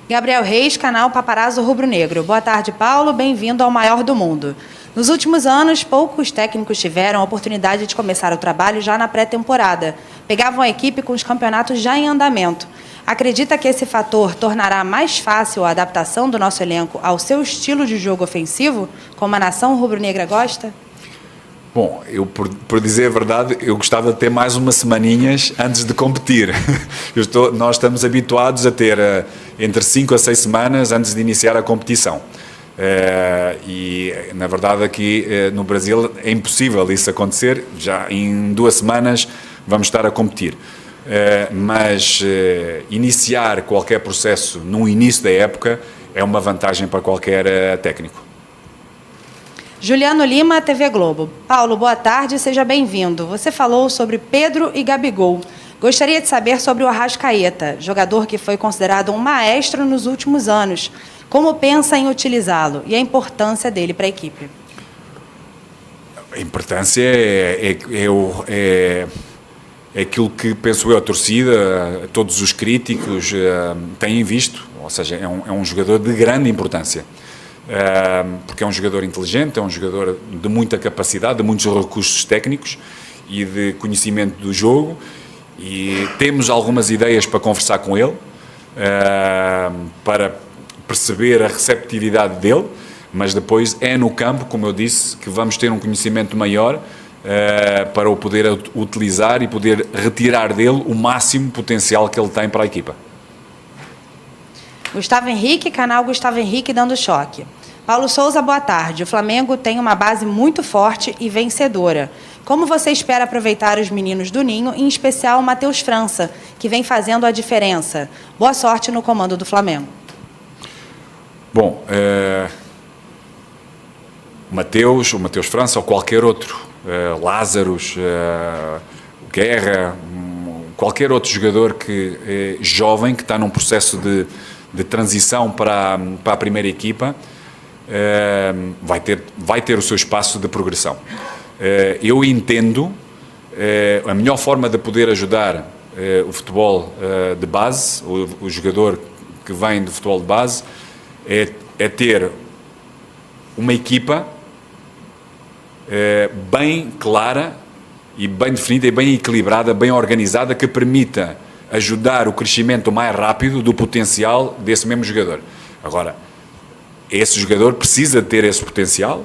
Gabriel Reis, canal Paparazzo Rubro Negro. Boa tarde, Paulo. Bem-vindo ao maior do mundo. Nos últimos anos, poucos técnicos tiveram a oportunidade de começar o trabalho já na pré-temporada. Pegavam a equipe com os campeonatos já em andamento. Acredita que esse fator tornará mais fácil a adaptação do nosso elenco ao seu estilo de jogo ofensivo, como a nação rubro-negra gosta? Bom, por dizer a verdade, eu gostava de ter mais umas semaninhas antes de competir. Nós estamos habituados a ter entre 5 a 6 semanas antes de iniciar a competição. E, na verdade, aqui no Brasil é impossível isso acontecer. Já em 2 semanas vamos estar a competir. Mas iniciar qualquer processo no início da época é uma vantagem para qualquer técnico. Juliano Lima, TV Globo. Paulo, boa tarde, seja bem-vindo. Você falou sobre Pedro e Gabigol. Gostaria de saber sobre o Arrascaeta, jogador que foi considerado um maestro nos últimos anos. Como pensa em utilizá-lo e a importância dele para a equipe? A importância é aquilo que, penso eu, a torcida, todos os críticos têm visto. Ou seja, é um jogador de grande importância. Porque é um jogador inteligente, é um jogador de muita capacidade, de muitos recursos técnicos e de conhecimento do jogo, e temos algumas ideias para conversar com ele, para perceber a receptividade dele, mas depois é no campo, como eu disse, que vamos ter um conhecimento maior para o poder utilizar e poder retirar dele o máximo potencial que ele tem para a equipa. Gustavo Henrique, canal Gustavo Henrique dando choque. Paulo Souza, boa tarde. O Flamengo tem uma base muito forte e vencedora. Como você espera aproveitar os meninos do Ninho, em especial o Matheus França, que vem fazendo a diferença? Boa sorte no comando do Flamengo. Bom, o Matheus França ou qualquer outro, Lázaros, Guerra, qualquer outro jogador que jovem, que está num processo de transição para a primeira equipa, vai ter o seu espaço de progressão. Eu entendo a melhor forma de poder ajudar o futebol de base, o jogador que vem do futebol de base, é ter uma equipa bem clara e bem definida e bem equilibrada, bem organizada, que permita ajudar o crescimento mais rápido do potencial desse mesmo jogador. Agora, esse jogador precisa ter esse potencial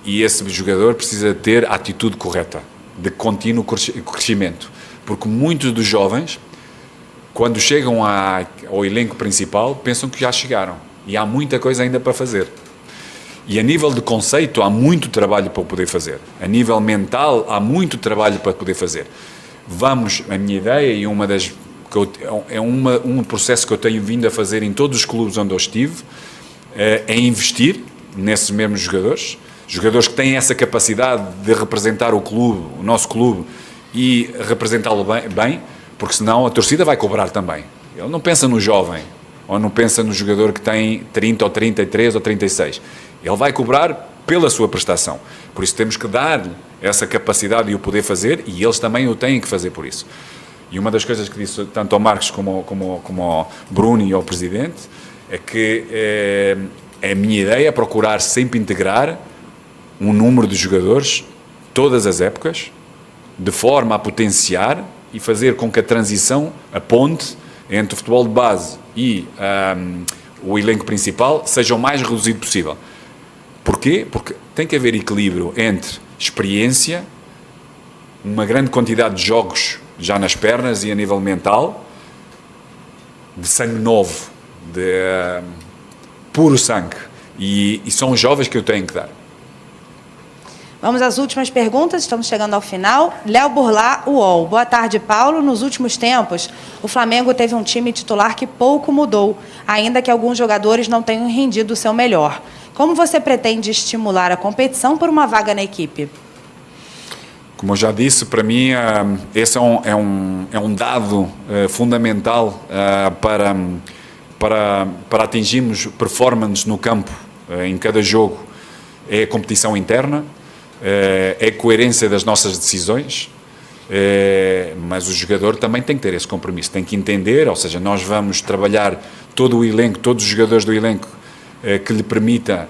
e esse jogador precisa ter a atitude correta, de contínuo crescimento. Porque muitos dos jovens, quando chegam ao elenco principal, pensam que já chegaram. E há muita coisa ainda para fazer. E a nível de conceito, há muito trabalho para poder fazer. A nível mental, há muito trabalho para poder fazer. A minha ideia, e um processo que eu tenho vindo a fazer em todos os clubes onde eu estive, é investir nesses mesmos jogadores que têm essa capacidade de representar o clube, o nosso clube, e representá-lo bem, porque senão a torcida vai cobrar também. Ele não pensa no jovem, ou não pensa no jogador que tem 30 ou 33 ou 36. Ele vai cobrar pela sua prestação. Por isso temos que dar essa capacidade e o poder fazer, e eles também o têm que fazer por isso. E uma das coisas que disse tanto ao Marcos como ao Bruno e ao Presidente é que a minha ideia é procurar sempre integrar um número de jogadores, todas as épocas, de forma a potenciar e fazer com que a transição, a ponte entre o futebol de base e o elenco principal, seja o mais reduzido possível. Porquê? Porque tem que haver equilíbrio entre experiência, uma grande quantidade de jogos já nas pernas e a nível mental, de sangue novo, de puro sangue. E são os jovens que eu tenho que dar. Vamos às últimas perguntas, estamos chegando ao final. Léo Burlá, UOL. Boa tarde, Paulo. Nos últimos tempos, o Flamengo teve um time titular que pouco mudou, ainda que alguns jogadores não tenham rendido o seu melhor. Como você pretende estimular a competição por uma vaga na equipe? Como eu já disse, para mim, esse é um dado fundamental para atingirmos performance no campo em cada jogo. É a competição interna, é a coerência das nossas decisões, mas o jogador também tem que ter esse compromisso, tem que entender, ou seja, nós vamos trabalhar todo o elenco, todos os jogadores do elenco, que lhe permita,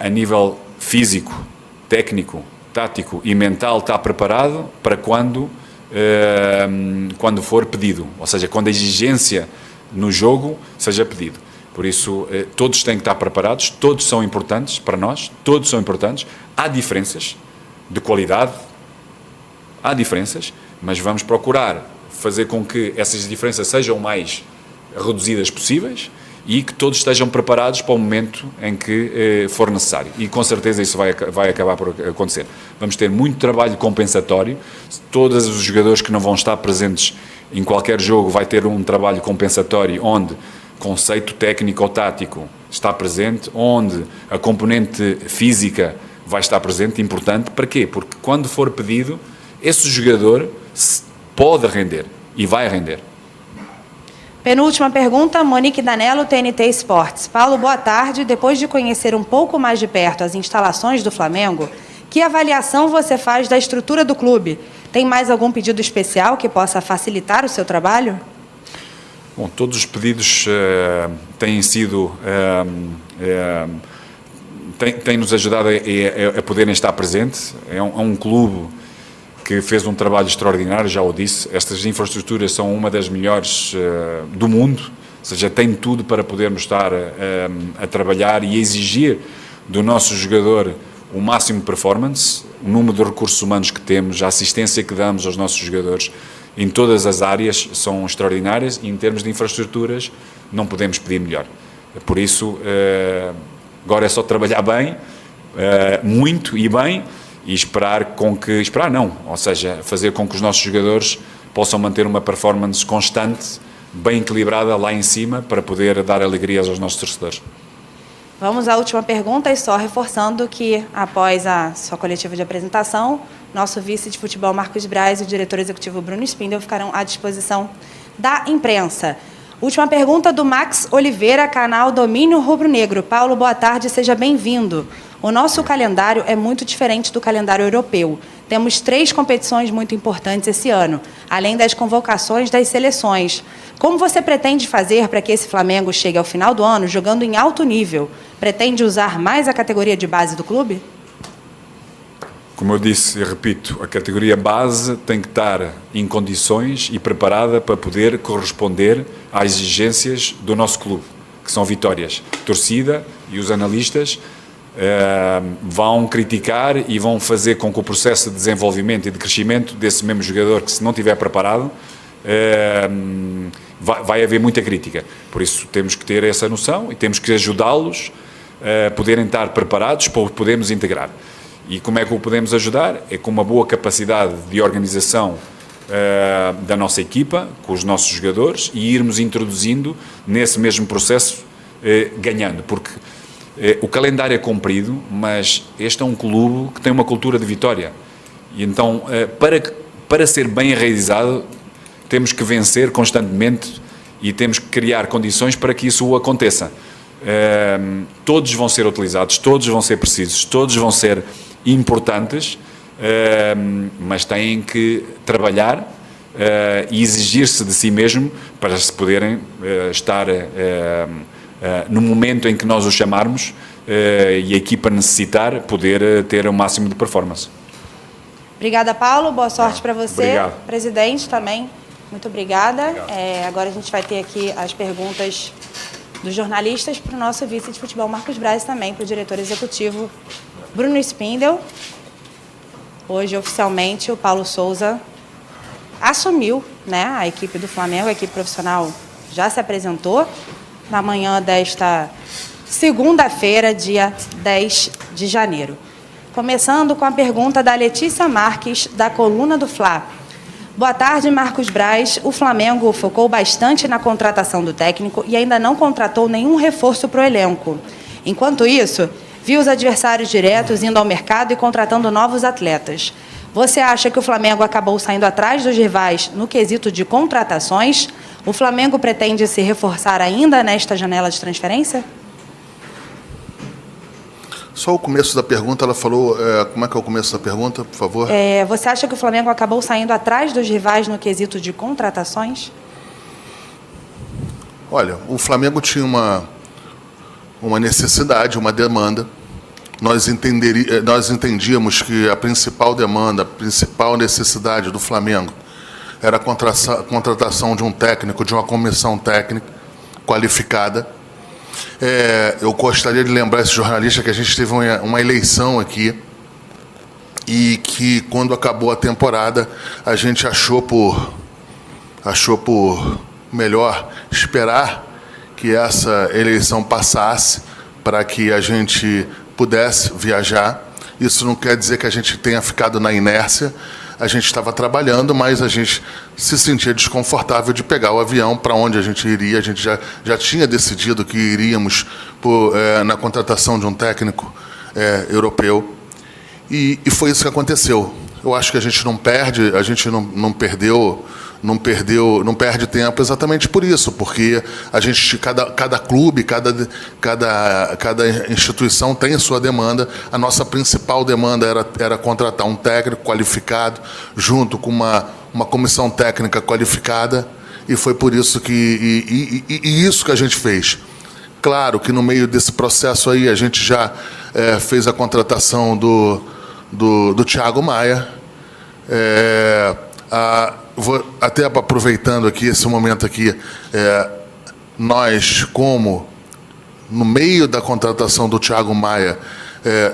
a nível físico, técnico, tático e mental, estar preparado para quando for pedido, ou seja, quando a exigência no jogo seja pedido. Por isso, todos têm que estar preparados, todos são importantes para nós, todos são importantes. Há diferenças de qualidade, há diferenças, mas vamos procurar fazer com que essas diferenças sejam o mais reduzidas possíveis e que todos estejam preparados para o momento em que for necessário. E com certeza isso vai acabar por acontecer. Vamos ter muito trabalho compensatório, todos os jogadores que não vão estar presentes em qualquer jogo vai ter um trabalho compensatório onde conceito técnico ou tático está presente, onde a componente física vai estar presente, importante. Para quê? Porque quando for pedido, esse jogador pode render e vai render. Penúltima pergunta, Monique Danello, TNT Esportes. Paulo, boa tarde. Depois de conhecer um pouco mais de perto as instalações do Flamengo, que avaliação você faz da estrutura do clube? Tem mais algum pedido especial que possa facilitar o seu trabalho? Bom, todos os pedidos têm sido, têm nos ajudado a poderem estar presentes. É um clube que fez um trabalho extraordinário, já o disse. Estas infraestruturas são uma das melhores do mundo, ou seja, tem tudo para podermos estar a trabalhar e a exigir do nosso jogador o máximo de performance, o número de recursos humanos que temos, a assistência que damos aos nossos jogadores em todas as áreas são extraordinárias e em termos de infraestruturas não podemos pedir melhor. Por isso, agora é só trabalhar bem, muito e bem, e ou seja, fazer com que os nossos jogadores possam manter uma performance constante, bem equilibrada lá em cima, para poder dar alegrias aos nossos torcedores. Vamos à última pergunta e só reforçando que, após a sua coletiva de apresentação, nosso vice de futebol Marcos Braz e o diretor executivo Bruno Spindel ficarão à disposição da imprensa. Última pergunta do Max Oliveira, canal Domínio Rubro Negro. Paulo, boa tarde, seja bem-vindo. O nosso calendário é muito diferente do calendário europeu. Temos 3 competições muito importantes esse ano, além das convocações das seleções. Como você pretende fazer para que esse Flamengo chegue ao final do ano jogando em alto nível? Pretende usar mais a categoria de base do clube? Como eu disse e repito, a categoria base tem que estar em condições e preparada para poder corresponder às exigências do nosso clube, que são vitórias. A torcida e os analistas vão criticar e vão fazer com que o processo de desenvolvimento e de crescimento desse mesmo jogador, que se não estiver preparado, vai haver muita crítica. Por isso temos que ter essa noção e temos que ajudá-los a poderem estar preparados para o podermos integrar. E como é que o podemos ajudar? É com uma boa capacidade de organização da nossa equipa, com os nossos jogadores, e irmos introduzindo nesse mesmo processo, ganhando. Porque o calendário é comprido, mas este é um clube que tem uma cultura de vitória. E então, para ser bem enraizado, temos que vencer constantemente e temos que criar condições para que isso aconteça. Todos vão ser utilizados, todos vão ser precisos, todos vão ser importantes, mas têm que trabalhar e exigir-se de si mesmo para se poderem estar no momento em que nós os chamarmos e a equipa necessitar, poder ter o máximo de performance. Obrigada, Paulo. Boa sorte para você. Obrigado. Presidente também, muito obrigada. Agora a gente vai ter aqui as perguntas dos jornalistas, para o nosso vice de futebol, Marcos Braz, também para o diretor executivo, Bruno Spindel. Hoje, oficialmente, o Paulo Souza assumiu, né, a equipe do Flamengo, a equipe profissional já se apresentou na manhã desta segunda-feira, dia 10 de janeiro. Começando com a pergunta da Letícia Marques, da Coluna do Fla. Boa tarde, Marcos Braz. O Flamengo focou bastante na contratação do técnico e ainda não contratou nenhum reforço para o elenco. Enquanto isso, viu os adversários diretos indo ao mercado e contratando novos atletas. Você acha que o Flamengo acabou saindo atrás dos rivais no quesito de contratações? O Flamengo pretende se reforçar ainda nesta janela de transferência? Só o começo da pergunta, ela falou... como é que é o começo da pergunta, por favor? Você acha que o Flamengo acabou saindo atrás dos rivais no quesito de contratações? Olha, o Flamengo tinha uma necessidade, uma demanda. Nós entendíamos que a principal demanda, a principal necessidade do Flamengo era a contratação de um técnico, de uma comissão técnica qualificada. Eu gostaria de lembrar esse jornalista que a gente teve uma eleição aqui e que, quando acabou a temporada, a gente achou por melhor esperar que essa eleição passasse para que a gente pudesse viajar. Isso não quer dizer que a gente tenha ficado na inércia. A gente estava trabalhando, mas a gente se sentia desconfortável de pegar o avião para onde a gente iria. A gente já tinha decidido que iríamos na contratação de um técnico europeu. E foi isso que aconteceu. Eu acho que a gente não perde, não perde tempo exatamente por isso, porque a gente, cada clube, cada instituição tem sua demanda. A nossa principal demanda era contratar um técnico qualificado junto com uma comissão técnica qualificada, e foi por isso que isso que a gente fez. Claro que no meio desse processo aí a gente já fez a contratação do Thiago Maia. Até aproveitando aqui esse momento aqui, nós, como no meio da contratação do Thiago Maia,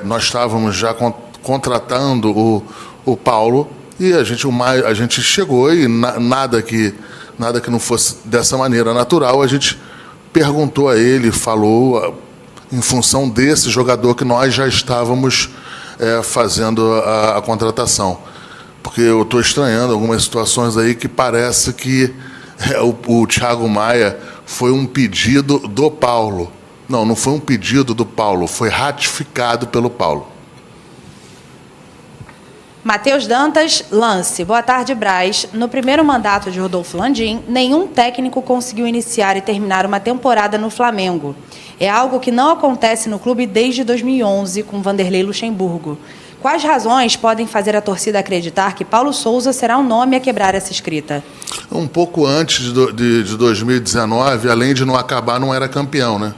nós estávamos já contratando o Paulo, e a gente chegou e nada que não fosse dessa maneira natural, a gente perguntou a ele, falou em função desse jogador que nós já estávamos fazendo a contratação. Porque eu estou estranhando algumas situações aí que parece que o Thiago Maia foi um pedido do Paulo. Não foi um pedido do Paulo, foi ratificado pelo Paulo. Matheus Dantas, lance. Boa tarde, Braz. No primeiro mandato de Rodolfo Landim, nenhum técnico conseguiu iniciar e terminar uma temporada no Flamengo. É algo que não acontece no clube desde 2011, com Vanderlei Luxemburgo. Quais razões podem fazer a torcida acreditar que Paulo Souza será o nome a quebrar essa escrita? Um pouco antes de 2019, além de não acabar, não era campeão, né?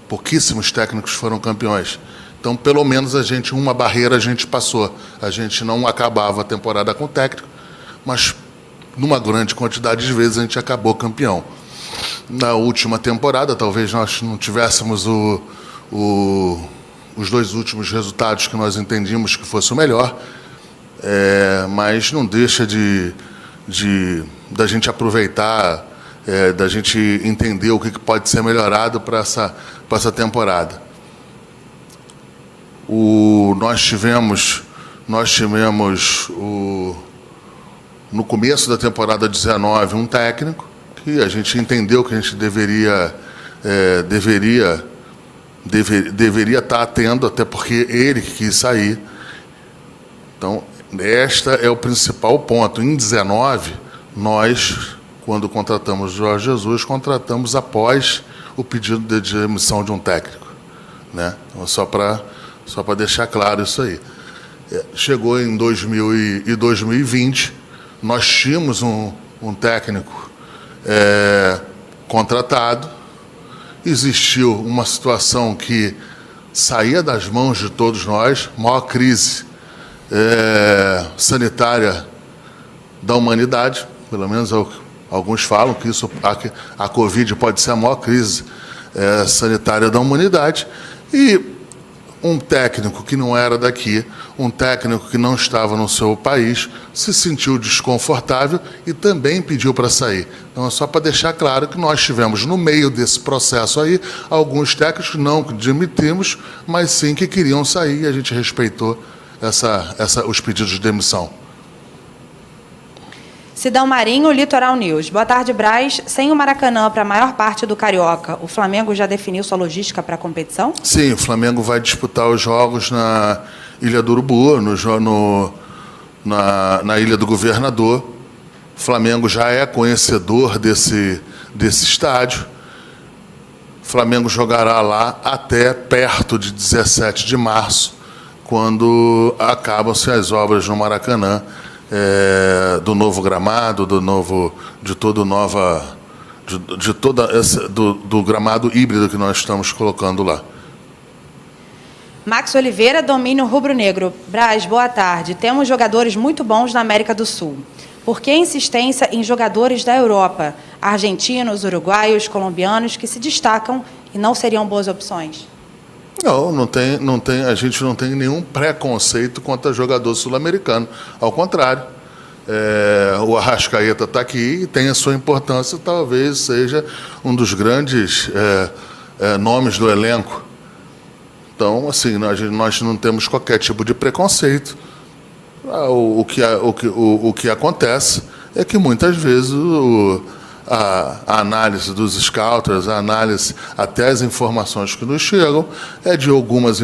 Pouquíssimos técnicos foram campeões. Então, pelo menos, uma barreira a gente passou. A gente não acabava a temporada com o técnico, mas numa grande quantidade de vezes a gente acabou campeão. Na última temporada, talvez nós não tivéssemos os dois últimos resultados que nós entendíamos que fosse o melhor, mas não deixa da gente aproveitar, da gente entender o que pode ser melhorado para essa temporada. Nós tivemos no começo da temporada 19 um técnico que a gente entendeu que a gente deveria estar tendo, até porque ele que quis sair. Então, este é o principal ponto. Em 19, nós, quando contratamos o Jorge Jesus, contratamos após o pedido de demissão de um técnico, né? Então, só para deixar claro isso aí. Chegou em 2020, nós tínhamos um técnico contratado. Existiu uma situação que saía das mãos de todos nós, maior crise sanitária da humanidade, pelo menos alguns falam que a Covid pode ser a maior crise sanitária da humanidade. E um técnico que não era daqui, um técnico que não estava no seu país, se sentiu desconfortável e também pediu para sair. Então, é só para deixar claro que nós tivemos, no meio desse processo aí, alguns técnicos não que demitimos, mas sim que queriam sair, e a gente respeitou os pedidos de demissão. Sidão Marinho, Litoral News. Boa tarde, Braz. Sem o Maracanã para a maior parte do Carioca, o Flamengo já definiu sua logística para a competição? Sim, o Flamengo vai disputar os jogos na Ilha do Urubu, na Ilha do Governador. O Flamengo já é conhecedor desse estádio. O Flamengo jogará lá até perto de 17 de março, quando acabam-se as obras no Maracanã, do novo gramado, do gramado híbrido que nós estamos colocando lá. Max Oliveira, Domínio Rubro-Negro. Braz, boa tarde. Temos jogadores muito bons na América do Sul. Por que insistência em jogadores da Europa, argentinos, uruguaios, colombianos, que se destacam e não seriam boas opções? Não tem, a gente não tem nenhum preconceito contra jogador sul-americano. Ao contrário, o Arrascaeta está aqui e tem a sua importância, talvez seja um dos grandes nomes do elenco. Então, assim, nós não temos qualquer tipo de preconceito. O que acontece é que muitas vezes a análise dos scouters, a análise, até as informações que nos chegam, é de algumas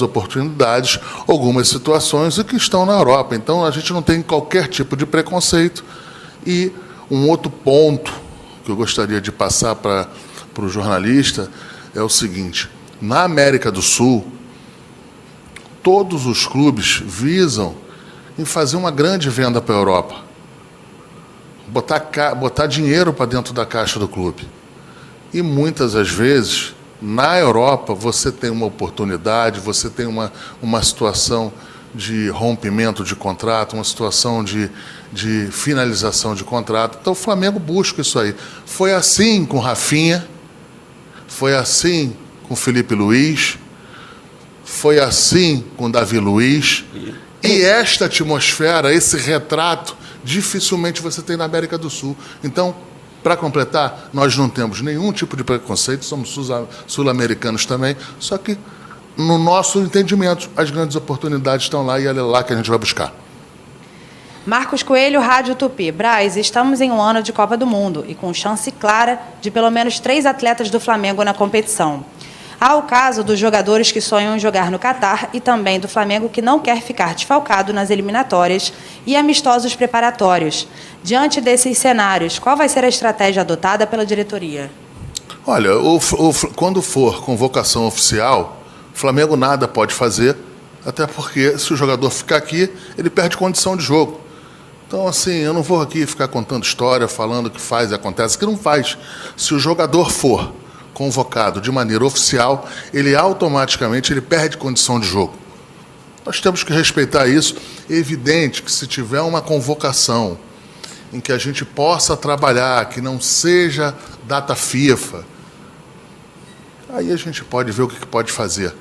oportunidades, algumas situações e que estão na Europa. Então, a gente não tem qualquer tipo de preconceito. E um outro ponto que eu gostaria de passar para o jornalista é o seguinte: na América do Sul, todos os clubes visam em fazer uma grande venda para a Europa. Botar dinheiro para dentro da caixa do clube. E muitas das vezes, na Europa, você tem uma oportunidade, você tem uma situação de rompimento de contrato, uma situação de finalização de contrato. Então, o Flamengo busca isso aí. Foi assim com Rafinha, foi assim com Felipe Luiz, foi assim com Davi Luiz. E esta atmosfera, esse retrato, dificilmente você tem na América do Sul. Então, para completar, nós não temos nenhum tipo de preconceito, somos sul-americanos também, só que, no nosso entendimento, as grandes oportunidades estão lá e é lá que a gente vai buscar. Marcos Coelho, Rádio Tupi. Braz, estamos em um ano de Copa do Mundo e com chance clara de pelo menos 3 atletas do Flamengo na competição. Há o caso dos jogadores que sonham em jogar no Catar e também do Flamengo que não quer ficar desfalcado nas eliminatórias e amistosos preparatórios. Diante desses cenários, qual vai ser a estratégia adotada pela diretoria? Olha, quando for convocação oficial, o Flamengo nada pode fazer, até porque se o jogador ficar aqui, ele perde condição de jogo. Então, assim, eu não vou aqui ficar contando história, falando que faz e acontece, que não faz. Se o jogador for convocado de maneira oficial, ele automaticamente perde condição de jogo. Nós temos que respeitar isso. É evidente que se tiver uma convocação em que a gente possa trabalhar, que não seja data FIFA, aí a gente pode ver o que pode fazer.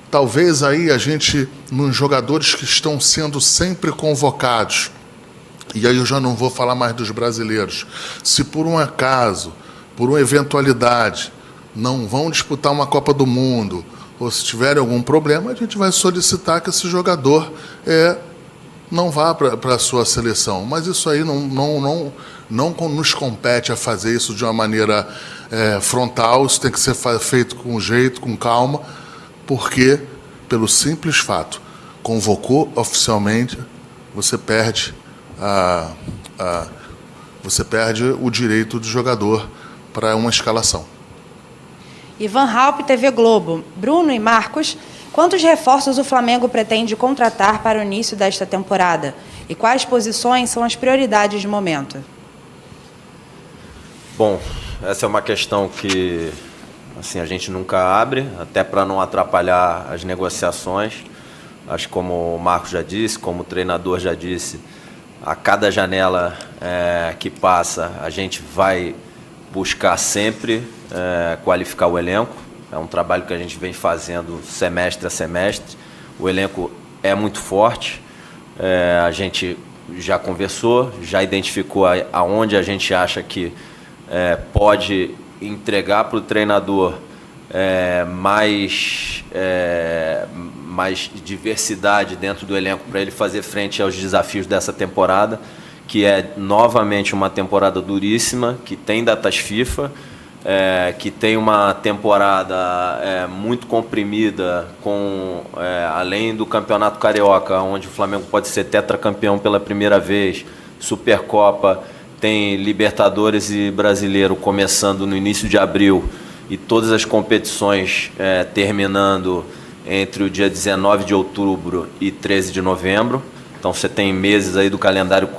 Talvez aí a gente, nos jogadores que estão sendo sempre convocados, e aí eu já não vou falar mais dos brasileiros, se por um acaso, por uma eventualidade, não vão disputar uma Copa do Mundo, ou se tiverem algum problema, a gente vai solicitar que esse jogador não vá para a sua seleção. Mas isso aí não nos compete a fazer isso de uma maneira frontal, isso tem que ser feito com jeito, com calma, porque, pelo simples fato, convocou oficialmente, você perde o direito do jogador para uma escalação. Ivan Halpe, TV Globo. Bruno e Marcos, quantos reforços o Flamengo pretende contratar para o início desta temporada? E quais posições são as prioridades de momento? Bom, essa é uma questão que assim, a gente nunca abre, até para não atrapalhar as negociações. Acho que, como o Marcos já disse, como o treinador já disse, a cada janela que passa, a gente vai buscar sempre qualificar o elenco. É um trabalho que a gente vem fazendo semestre a semestre. O elenco é muito forte. A gente já conversou, já identificou aonde a gente acha que pode entregar para o treinador mais diversidade dentro do elenco para ele fazer frente aos desafios dessa temporada, que é novamente uma temporada duríssima, que tem datas FIFA, que tem uma temporada muito comprimida, além do Campeonato Carioca, onde o Flamengo pode ser tetracampeão pela primeira vez, Supercopa, tem Libertadores e Brasileiro começando no início de abril e todas as competições terminando entre o dia 19 de outubro e 13 de novembro. Então você tem meses aí do calendário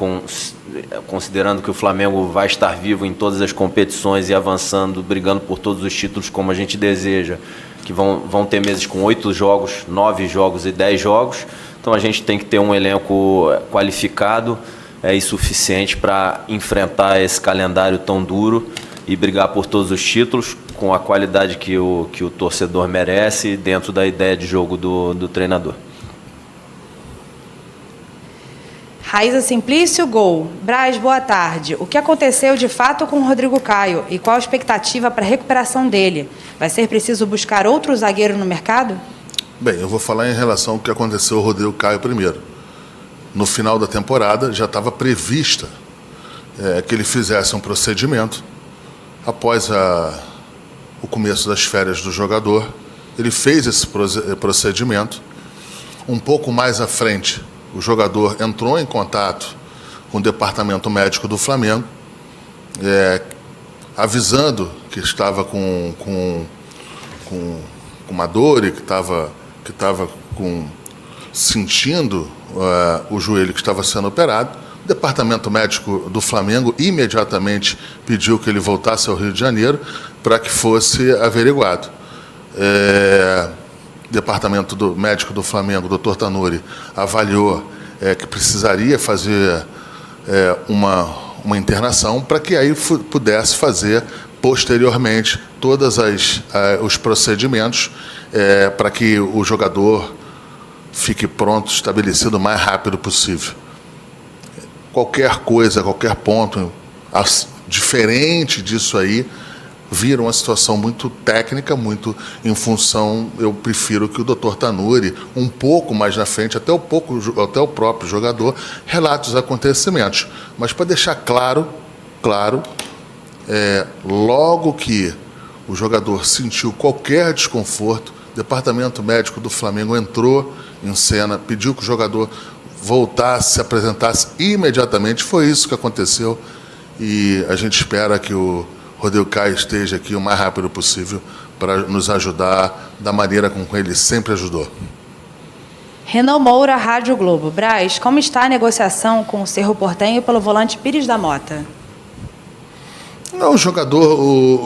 considerando que o Flamengo vai estar vivo em todas as competições e avançando, brigando por todos os títulos como a gente deseja, que vão ter meses com 8 jogos, 9 jogos e 10 jogos. Então a gente tem que ter um elenco qualificado e suficiente para enfrentar esse calendário tão duro e brigar por todos os títulos com a qualidade que o torcedor merece dentro da ideia de jogo do treinador. Raíza Simplício, gol. Braz, boa tarde. O que aconteceu de fato com o Rodrigo Caio e qual a expectativa para a recuperação dele? Vai ser preciso buscar outro zagueiro no mercado? Bem, eu vou falar em relação ao que aconteceu com o Rodrigo Caio primeiro. No final da temporada já estava prevista que ele fizesse um procedimento. Após o começo das férias do jogador, ele fez esse procedimento. Um pouco mais à frente, o jogador entrou em contato com o departamento médico do Flamengo, avisando que estava com uma dor e que estava sentindo o joelho que estava sendo operado. O departamento médico do Flamengo imediatamente pediu que ele voltasse ao Rio de Janeiro para que fosse averiguado. Departamento médico do Flamengo, o Dr. Tanuri, avaliou que precisaria fazer uma internação para que aí pudesse fazer posteriormente todos os procedimentos para que o jogador fique pronto, estabelecido o mais rápido possível. Qualquer coisa, qualquer ponto diferente disso aí, vira uma situação muito técnica, muito em função, eu prefiro que o Dr. Tanuri, um pouco mais na frente, até o próprio jogador, relate os acontecimentos. Mas para deixar claro, logo que o jogador sentiu qualquer desconforto, o departamento médico do Flamengo entrou em cena, pediu que o jogador voltasse, se apresentasse imediatamente. Foi isso que aconteceu e a gente espera que o Rodrigo Caio esteja aqui o mais rápido possível para nos ajudar da maneira com que ele sempre ajudou. Renan Moura, Rádio Globo. Braz, como está a negociação com o Cerro Porteño pelo volante Pires da Mota? Não, o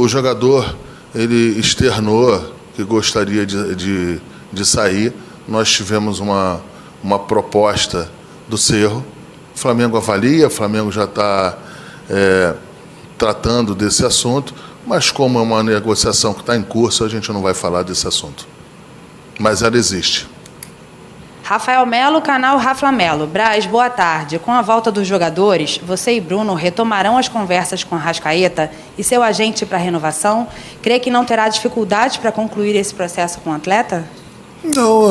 jogador ele externou que gostaria de sair. Nós tivemos uma proposta do Cerro. O Flamengo avalia, o Flamengo já está tratando desse assunto, mas como é uma negociação que está em curso, a gente não vai falar desse assunto. Mas ela existe. Rafael Melo, canal Rafa Melo. Braz, boa tarde. Com a volta dos jogadores, você e Bruno retomarão as conversas com a Arrascaeta e seu agente para a renovação? Crê que não terá dificuldade para concluir esse processo com o atleta? Não,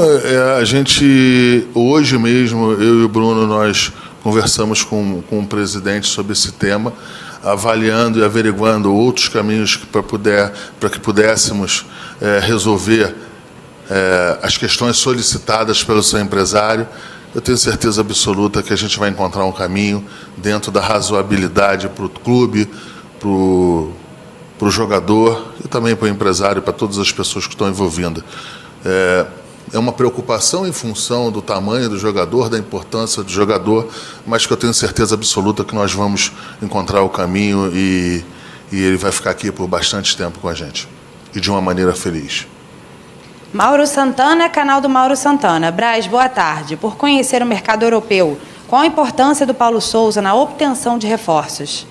a gente, hoje mesmo, eu e o Bruno, nós conversamos com o presidente sobre esse tema, avaliando e averiguando outros caminhos para que pudéssemos resolver as questões solicitadas pelo seu empresário. Eu tenho certeza absoluta que a gente vai encontrar um caminho dentro da razoabilidade para o clube, para o jogador e também para o empresário, para todas as pessoas que estão envolvidas. É uma preocupação em função do tamanho do jogador, da importância do jogador, mas que eu tenho certeza absoluta que nós vamos encontrar o caminho e ele vai ficar aqui por bastante tempo com a gente e de uma maneira feliz. Mauro Santana, canal do Mauro Santana. Braz, boa tarde. Por conhecer o mercado europeu, qual a importância do Paulo Sousa na obtenção de reforços?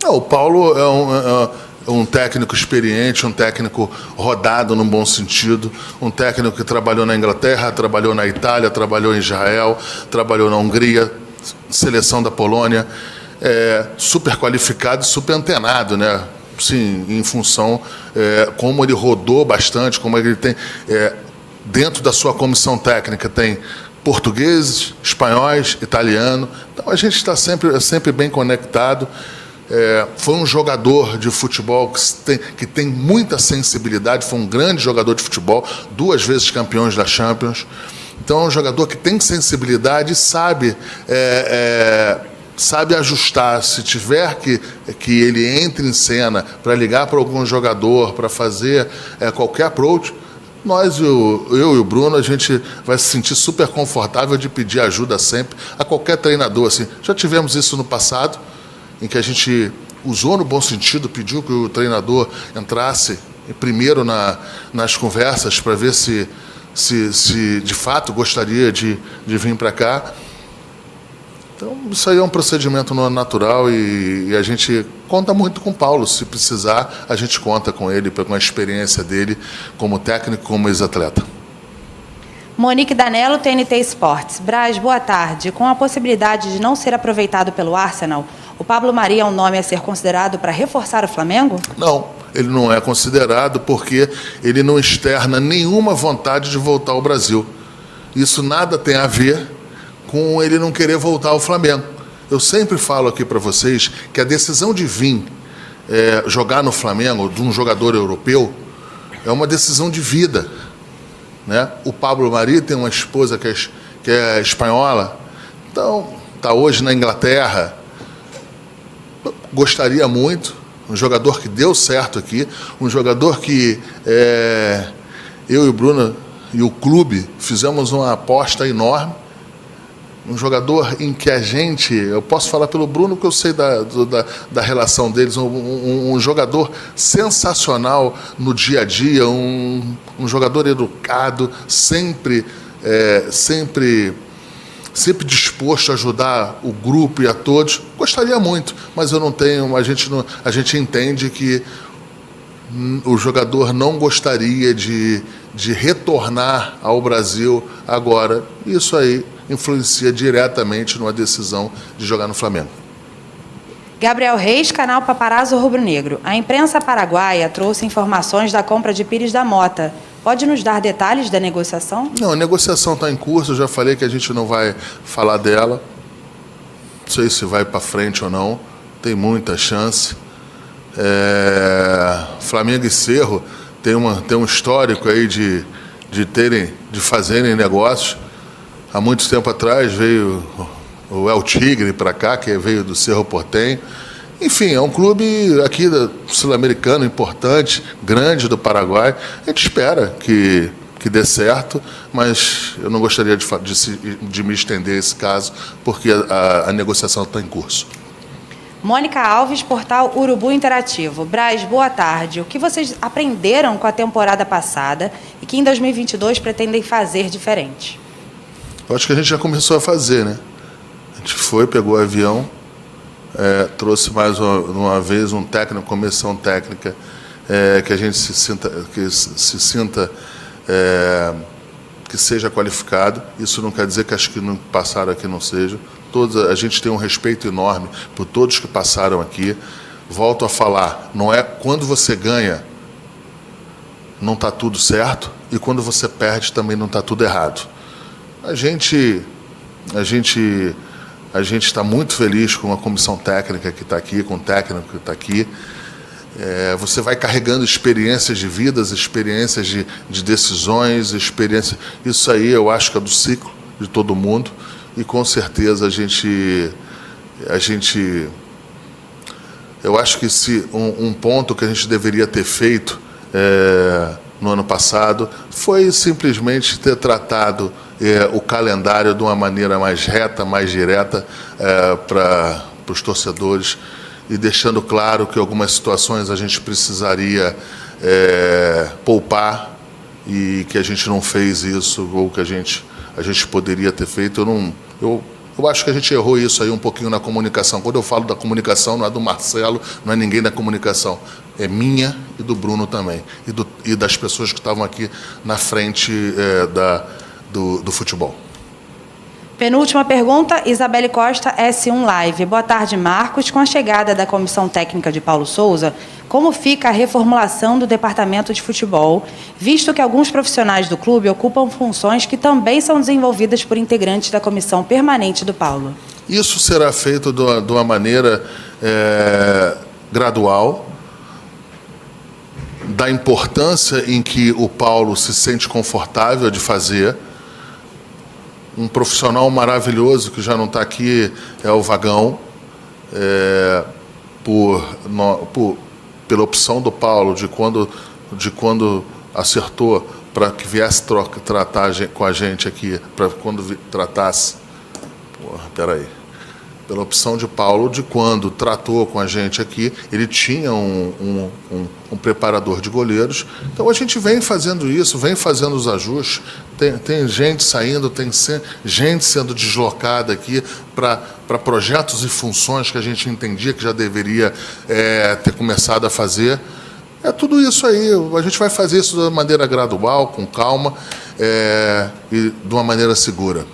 O Paulo é um técnico experiente, um técnico rodado num bom sentido, um técnico que trabalhou na Inglaterra, trabalhou na Itália, trabalhou em Israel, trabalhou na Hungria, seleção da Polônia, super qualificado e super antenado, né? Sim, em função como ele rodou bastante, como ele tem dentro da sua comissão técnica tem portugueses, espanhóis, italiano. Então a gente está sempre bem conectado. Foi um jogador de futebol que tem muita sensibilidade, foi um grande jogador de futebol, 2 vezes campeões da Champions. Então é um jogador que tem sensibilidade e sabe ajustar. Se tiver que ele entre em cena para ligar para algum jogador, para fazer qualquer approach, eu e o Bruno, a gente vai se sentir super confortável de pedir ajuda sempre a qualquer treinador. Assim. Já tivemos isso no passado, em que a gente usou no bom sentido, pediu que o treinador entrasse primeiro nas conversas para ver se de fato gostaria de vir para cá. Então, isso aí é um procedimento natural e a gente conta muito com o Paulo. Se precisar, a gente conta com ele, com a experiência dele como técnico, como ex-atleta. Monique Danello, TNT Esportes. Braz, boa tarde. Com a possibilidade de não ser aproveitado pelo Arsenal, o Pablo Mari é um nome a ser considerado para reforçar o Flamengo? Não, ele não é considerado porque ele não externa nenhuma vontade de voltar ao Brasil. Isso nada tem a ver com ele não querer voltar ao Flamengo. Eu sempre falo aqui para vocês que a decisão de vir jogar no Flamengo, de um jogador europeu, é uma decisão de vida. Né? O Pablo Mari tem uma esposa que é espanhola, então está hoje na Inglaterra. Gostaria muito, um jogador que deu certo aqui, um jogador que eu e o Bruno e o clube fizemos uma aposta enorme, um jogador em que eu posso falar pelo Bruno que eu sei da relação deles, um jogador sensacional no dia a dia, um jogador educado, sempre disposto a ajudar o grupo e a todos. Gostaria muito, mas eu não tenho, a gente entende que o jogador não gostaria de retornar ao Brasil agora. Isso aí influencia diretamente numa decisão de jogar no Flamengo. Gabriel Reis, canal Paparazzo Rubro Negro. A imprensa paraguaia trouxe informações da compra de Pires da Mota. Pode nos dar detalhes da negociação? Não, a negociação está em curso. Eu já falei que a gente não vai falar dela. Não sei se vai para frente ou não. Tem muita chance. Flamengo e Cerro tem um histórico aí de fazerem negócios. Há muito tempo atrás veio o El Tigre para cá, que veio do Cerro Porteño. Enfim, é um clube aqui sul-americano importante, grande do Paraguai. A gente espera que dê certo, mas eu não gostaria de me estender esse caso, porque a negociação está em curso. Mônica Alves, portal Urubu Interativo. Braz, boa tarde. O que vocês aprenderam com a temporada passada e que em 2022 pretendem fazer diferente? Eu acho que a gente já começou a fazer, né? A gente pegou o avião, trouxe mais uma vez um técnico, comissão técnica, que a gente se sinta que seja qualificado. Isso não quer dizer que acho que não passaram aqui não seja. A gente tem um respeito enorme por todos que passaram aqui. Volto a falar, não é quando você ganha, não está tudo certo, e quando você perde também não está tudo errado. A gente está muito feliz com a comissão técnica que está aqui, com o técnico que está aqui. Você vai carregando experiências de vidas, experiências de decisões, experiências. Isso aí eu acho que é do ciclo de todo mundo. E com certeza eu acho que um ponto que a gente deveria ter feito no ano passado foi simplesmente ter tratado o calendário de uma maneira mais reta, mais direta para os torcedores, e deixando claro que algumas situações a gente precisaria poupar e que a gente não fez isso, ou que a gente poderia ter feito. Eu Eu acho que a gente errou isso aí um pouquinho na comunicação. Quando eu falo da comunicação, não é do Marcelo, não é ninguém da comunicação. É minha e do Bruno também. E das pessoas que estavam aqui na frente do futebol. Penúltima pergunta, Isabelle Costa, S1 Live. Boa tarde, Marcos. Com a chegada da Comissão Técnica de Paulo Souza, como fica a reformulação do departamento de futebol, visto que alguns profissionais do clube ocupam funções que também são desenvolvidas por integrantes da comissão permanente do Paulo? Isso será feito de uma maneira gradual, da importância em que o Paulo se sente confortável de fazer. Um profissional maravilhoso que já não está aqui é o Vagão, pela opção do Paulo de quando acertou para que viesse tratar com a gente aqui, para quando tratasse. Peraí. Pela opção de Paulo, de quando tratou com a gente aqui, ele tinha um preparador de goleiros. Então a gente vem fazendo isso, vem fazendo os ajustes. Tem gente saindo, tem gente sendo deslocada aqui para projetos e funções que a gente entendia que já deveria ter começado a fazer. É tudo isso aí. A gente vai fazer isso de uma maneira gradual, com calma e de uma maneira segura.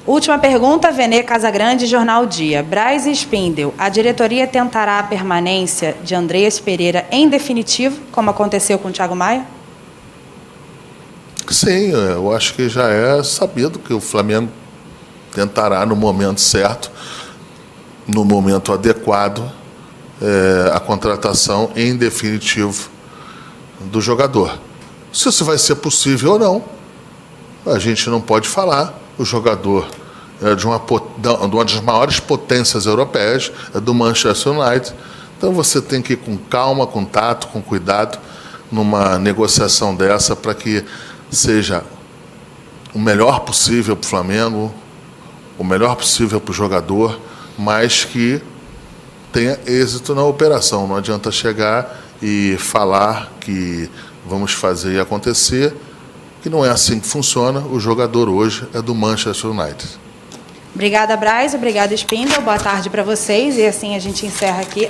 Última pergunta, Venê Casagrande, Jornal Dia. Braz e Spindel, a diretoria tentará a permanência de Andreas Pereira em definitivo, como aconteceu com o Thiago Maia? Sim, eu acho que já é sabido que o Flamengo tentará, no momento certo, no momento adequado, a contratação em definitivo do jogador. Se isso vai ser possível ou não, a gente não pode falar. O jogador de uma das maiores potências europeias, do Manchester United. Então você tem que ir com calma, com tato, com cuidado, numa negociação dessa, para que seja o melhor possível para o Flamengo, o melhor possível para o jogador, mas que tenha êxito na operação. Não adianta chegar e falar que vamos fazer e acontecer, que não é assim que funciona. O jogador hoje é do Manchester United. Obrigada, Braz. Obrigada, Spindel. Boa tarde para vocês. E assim a gente encerra aqui.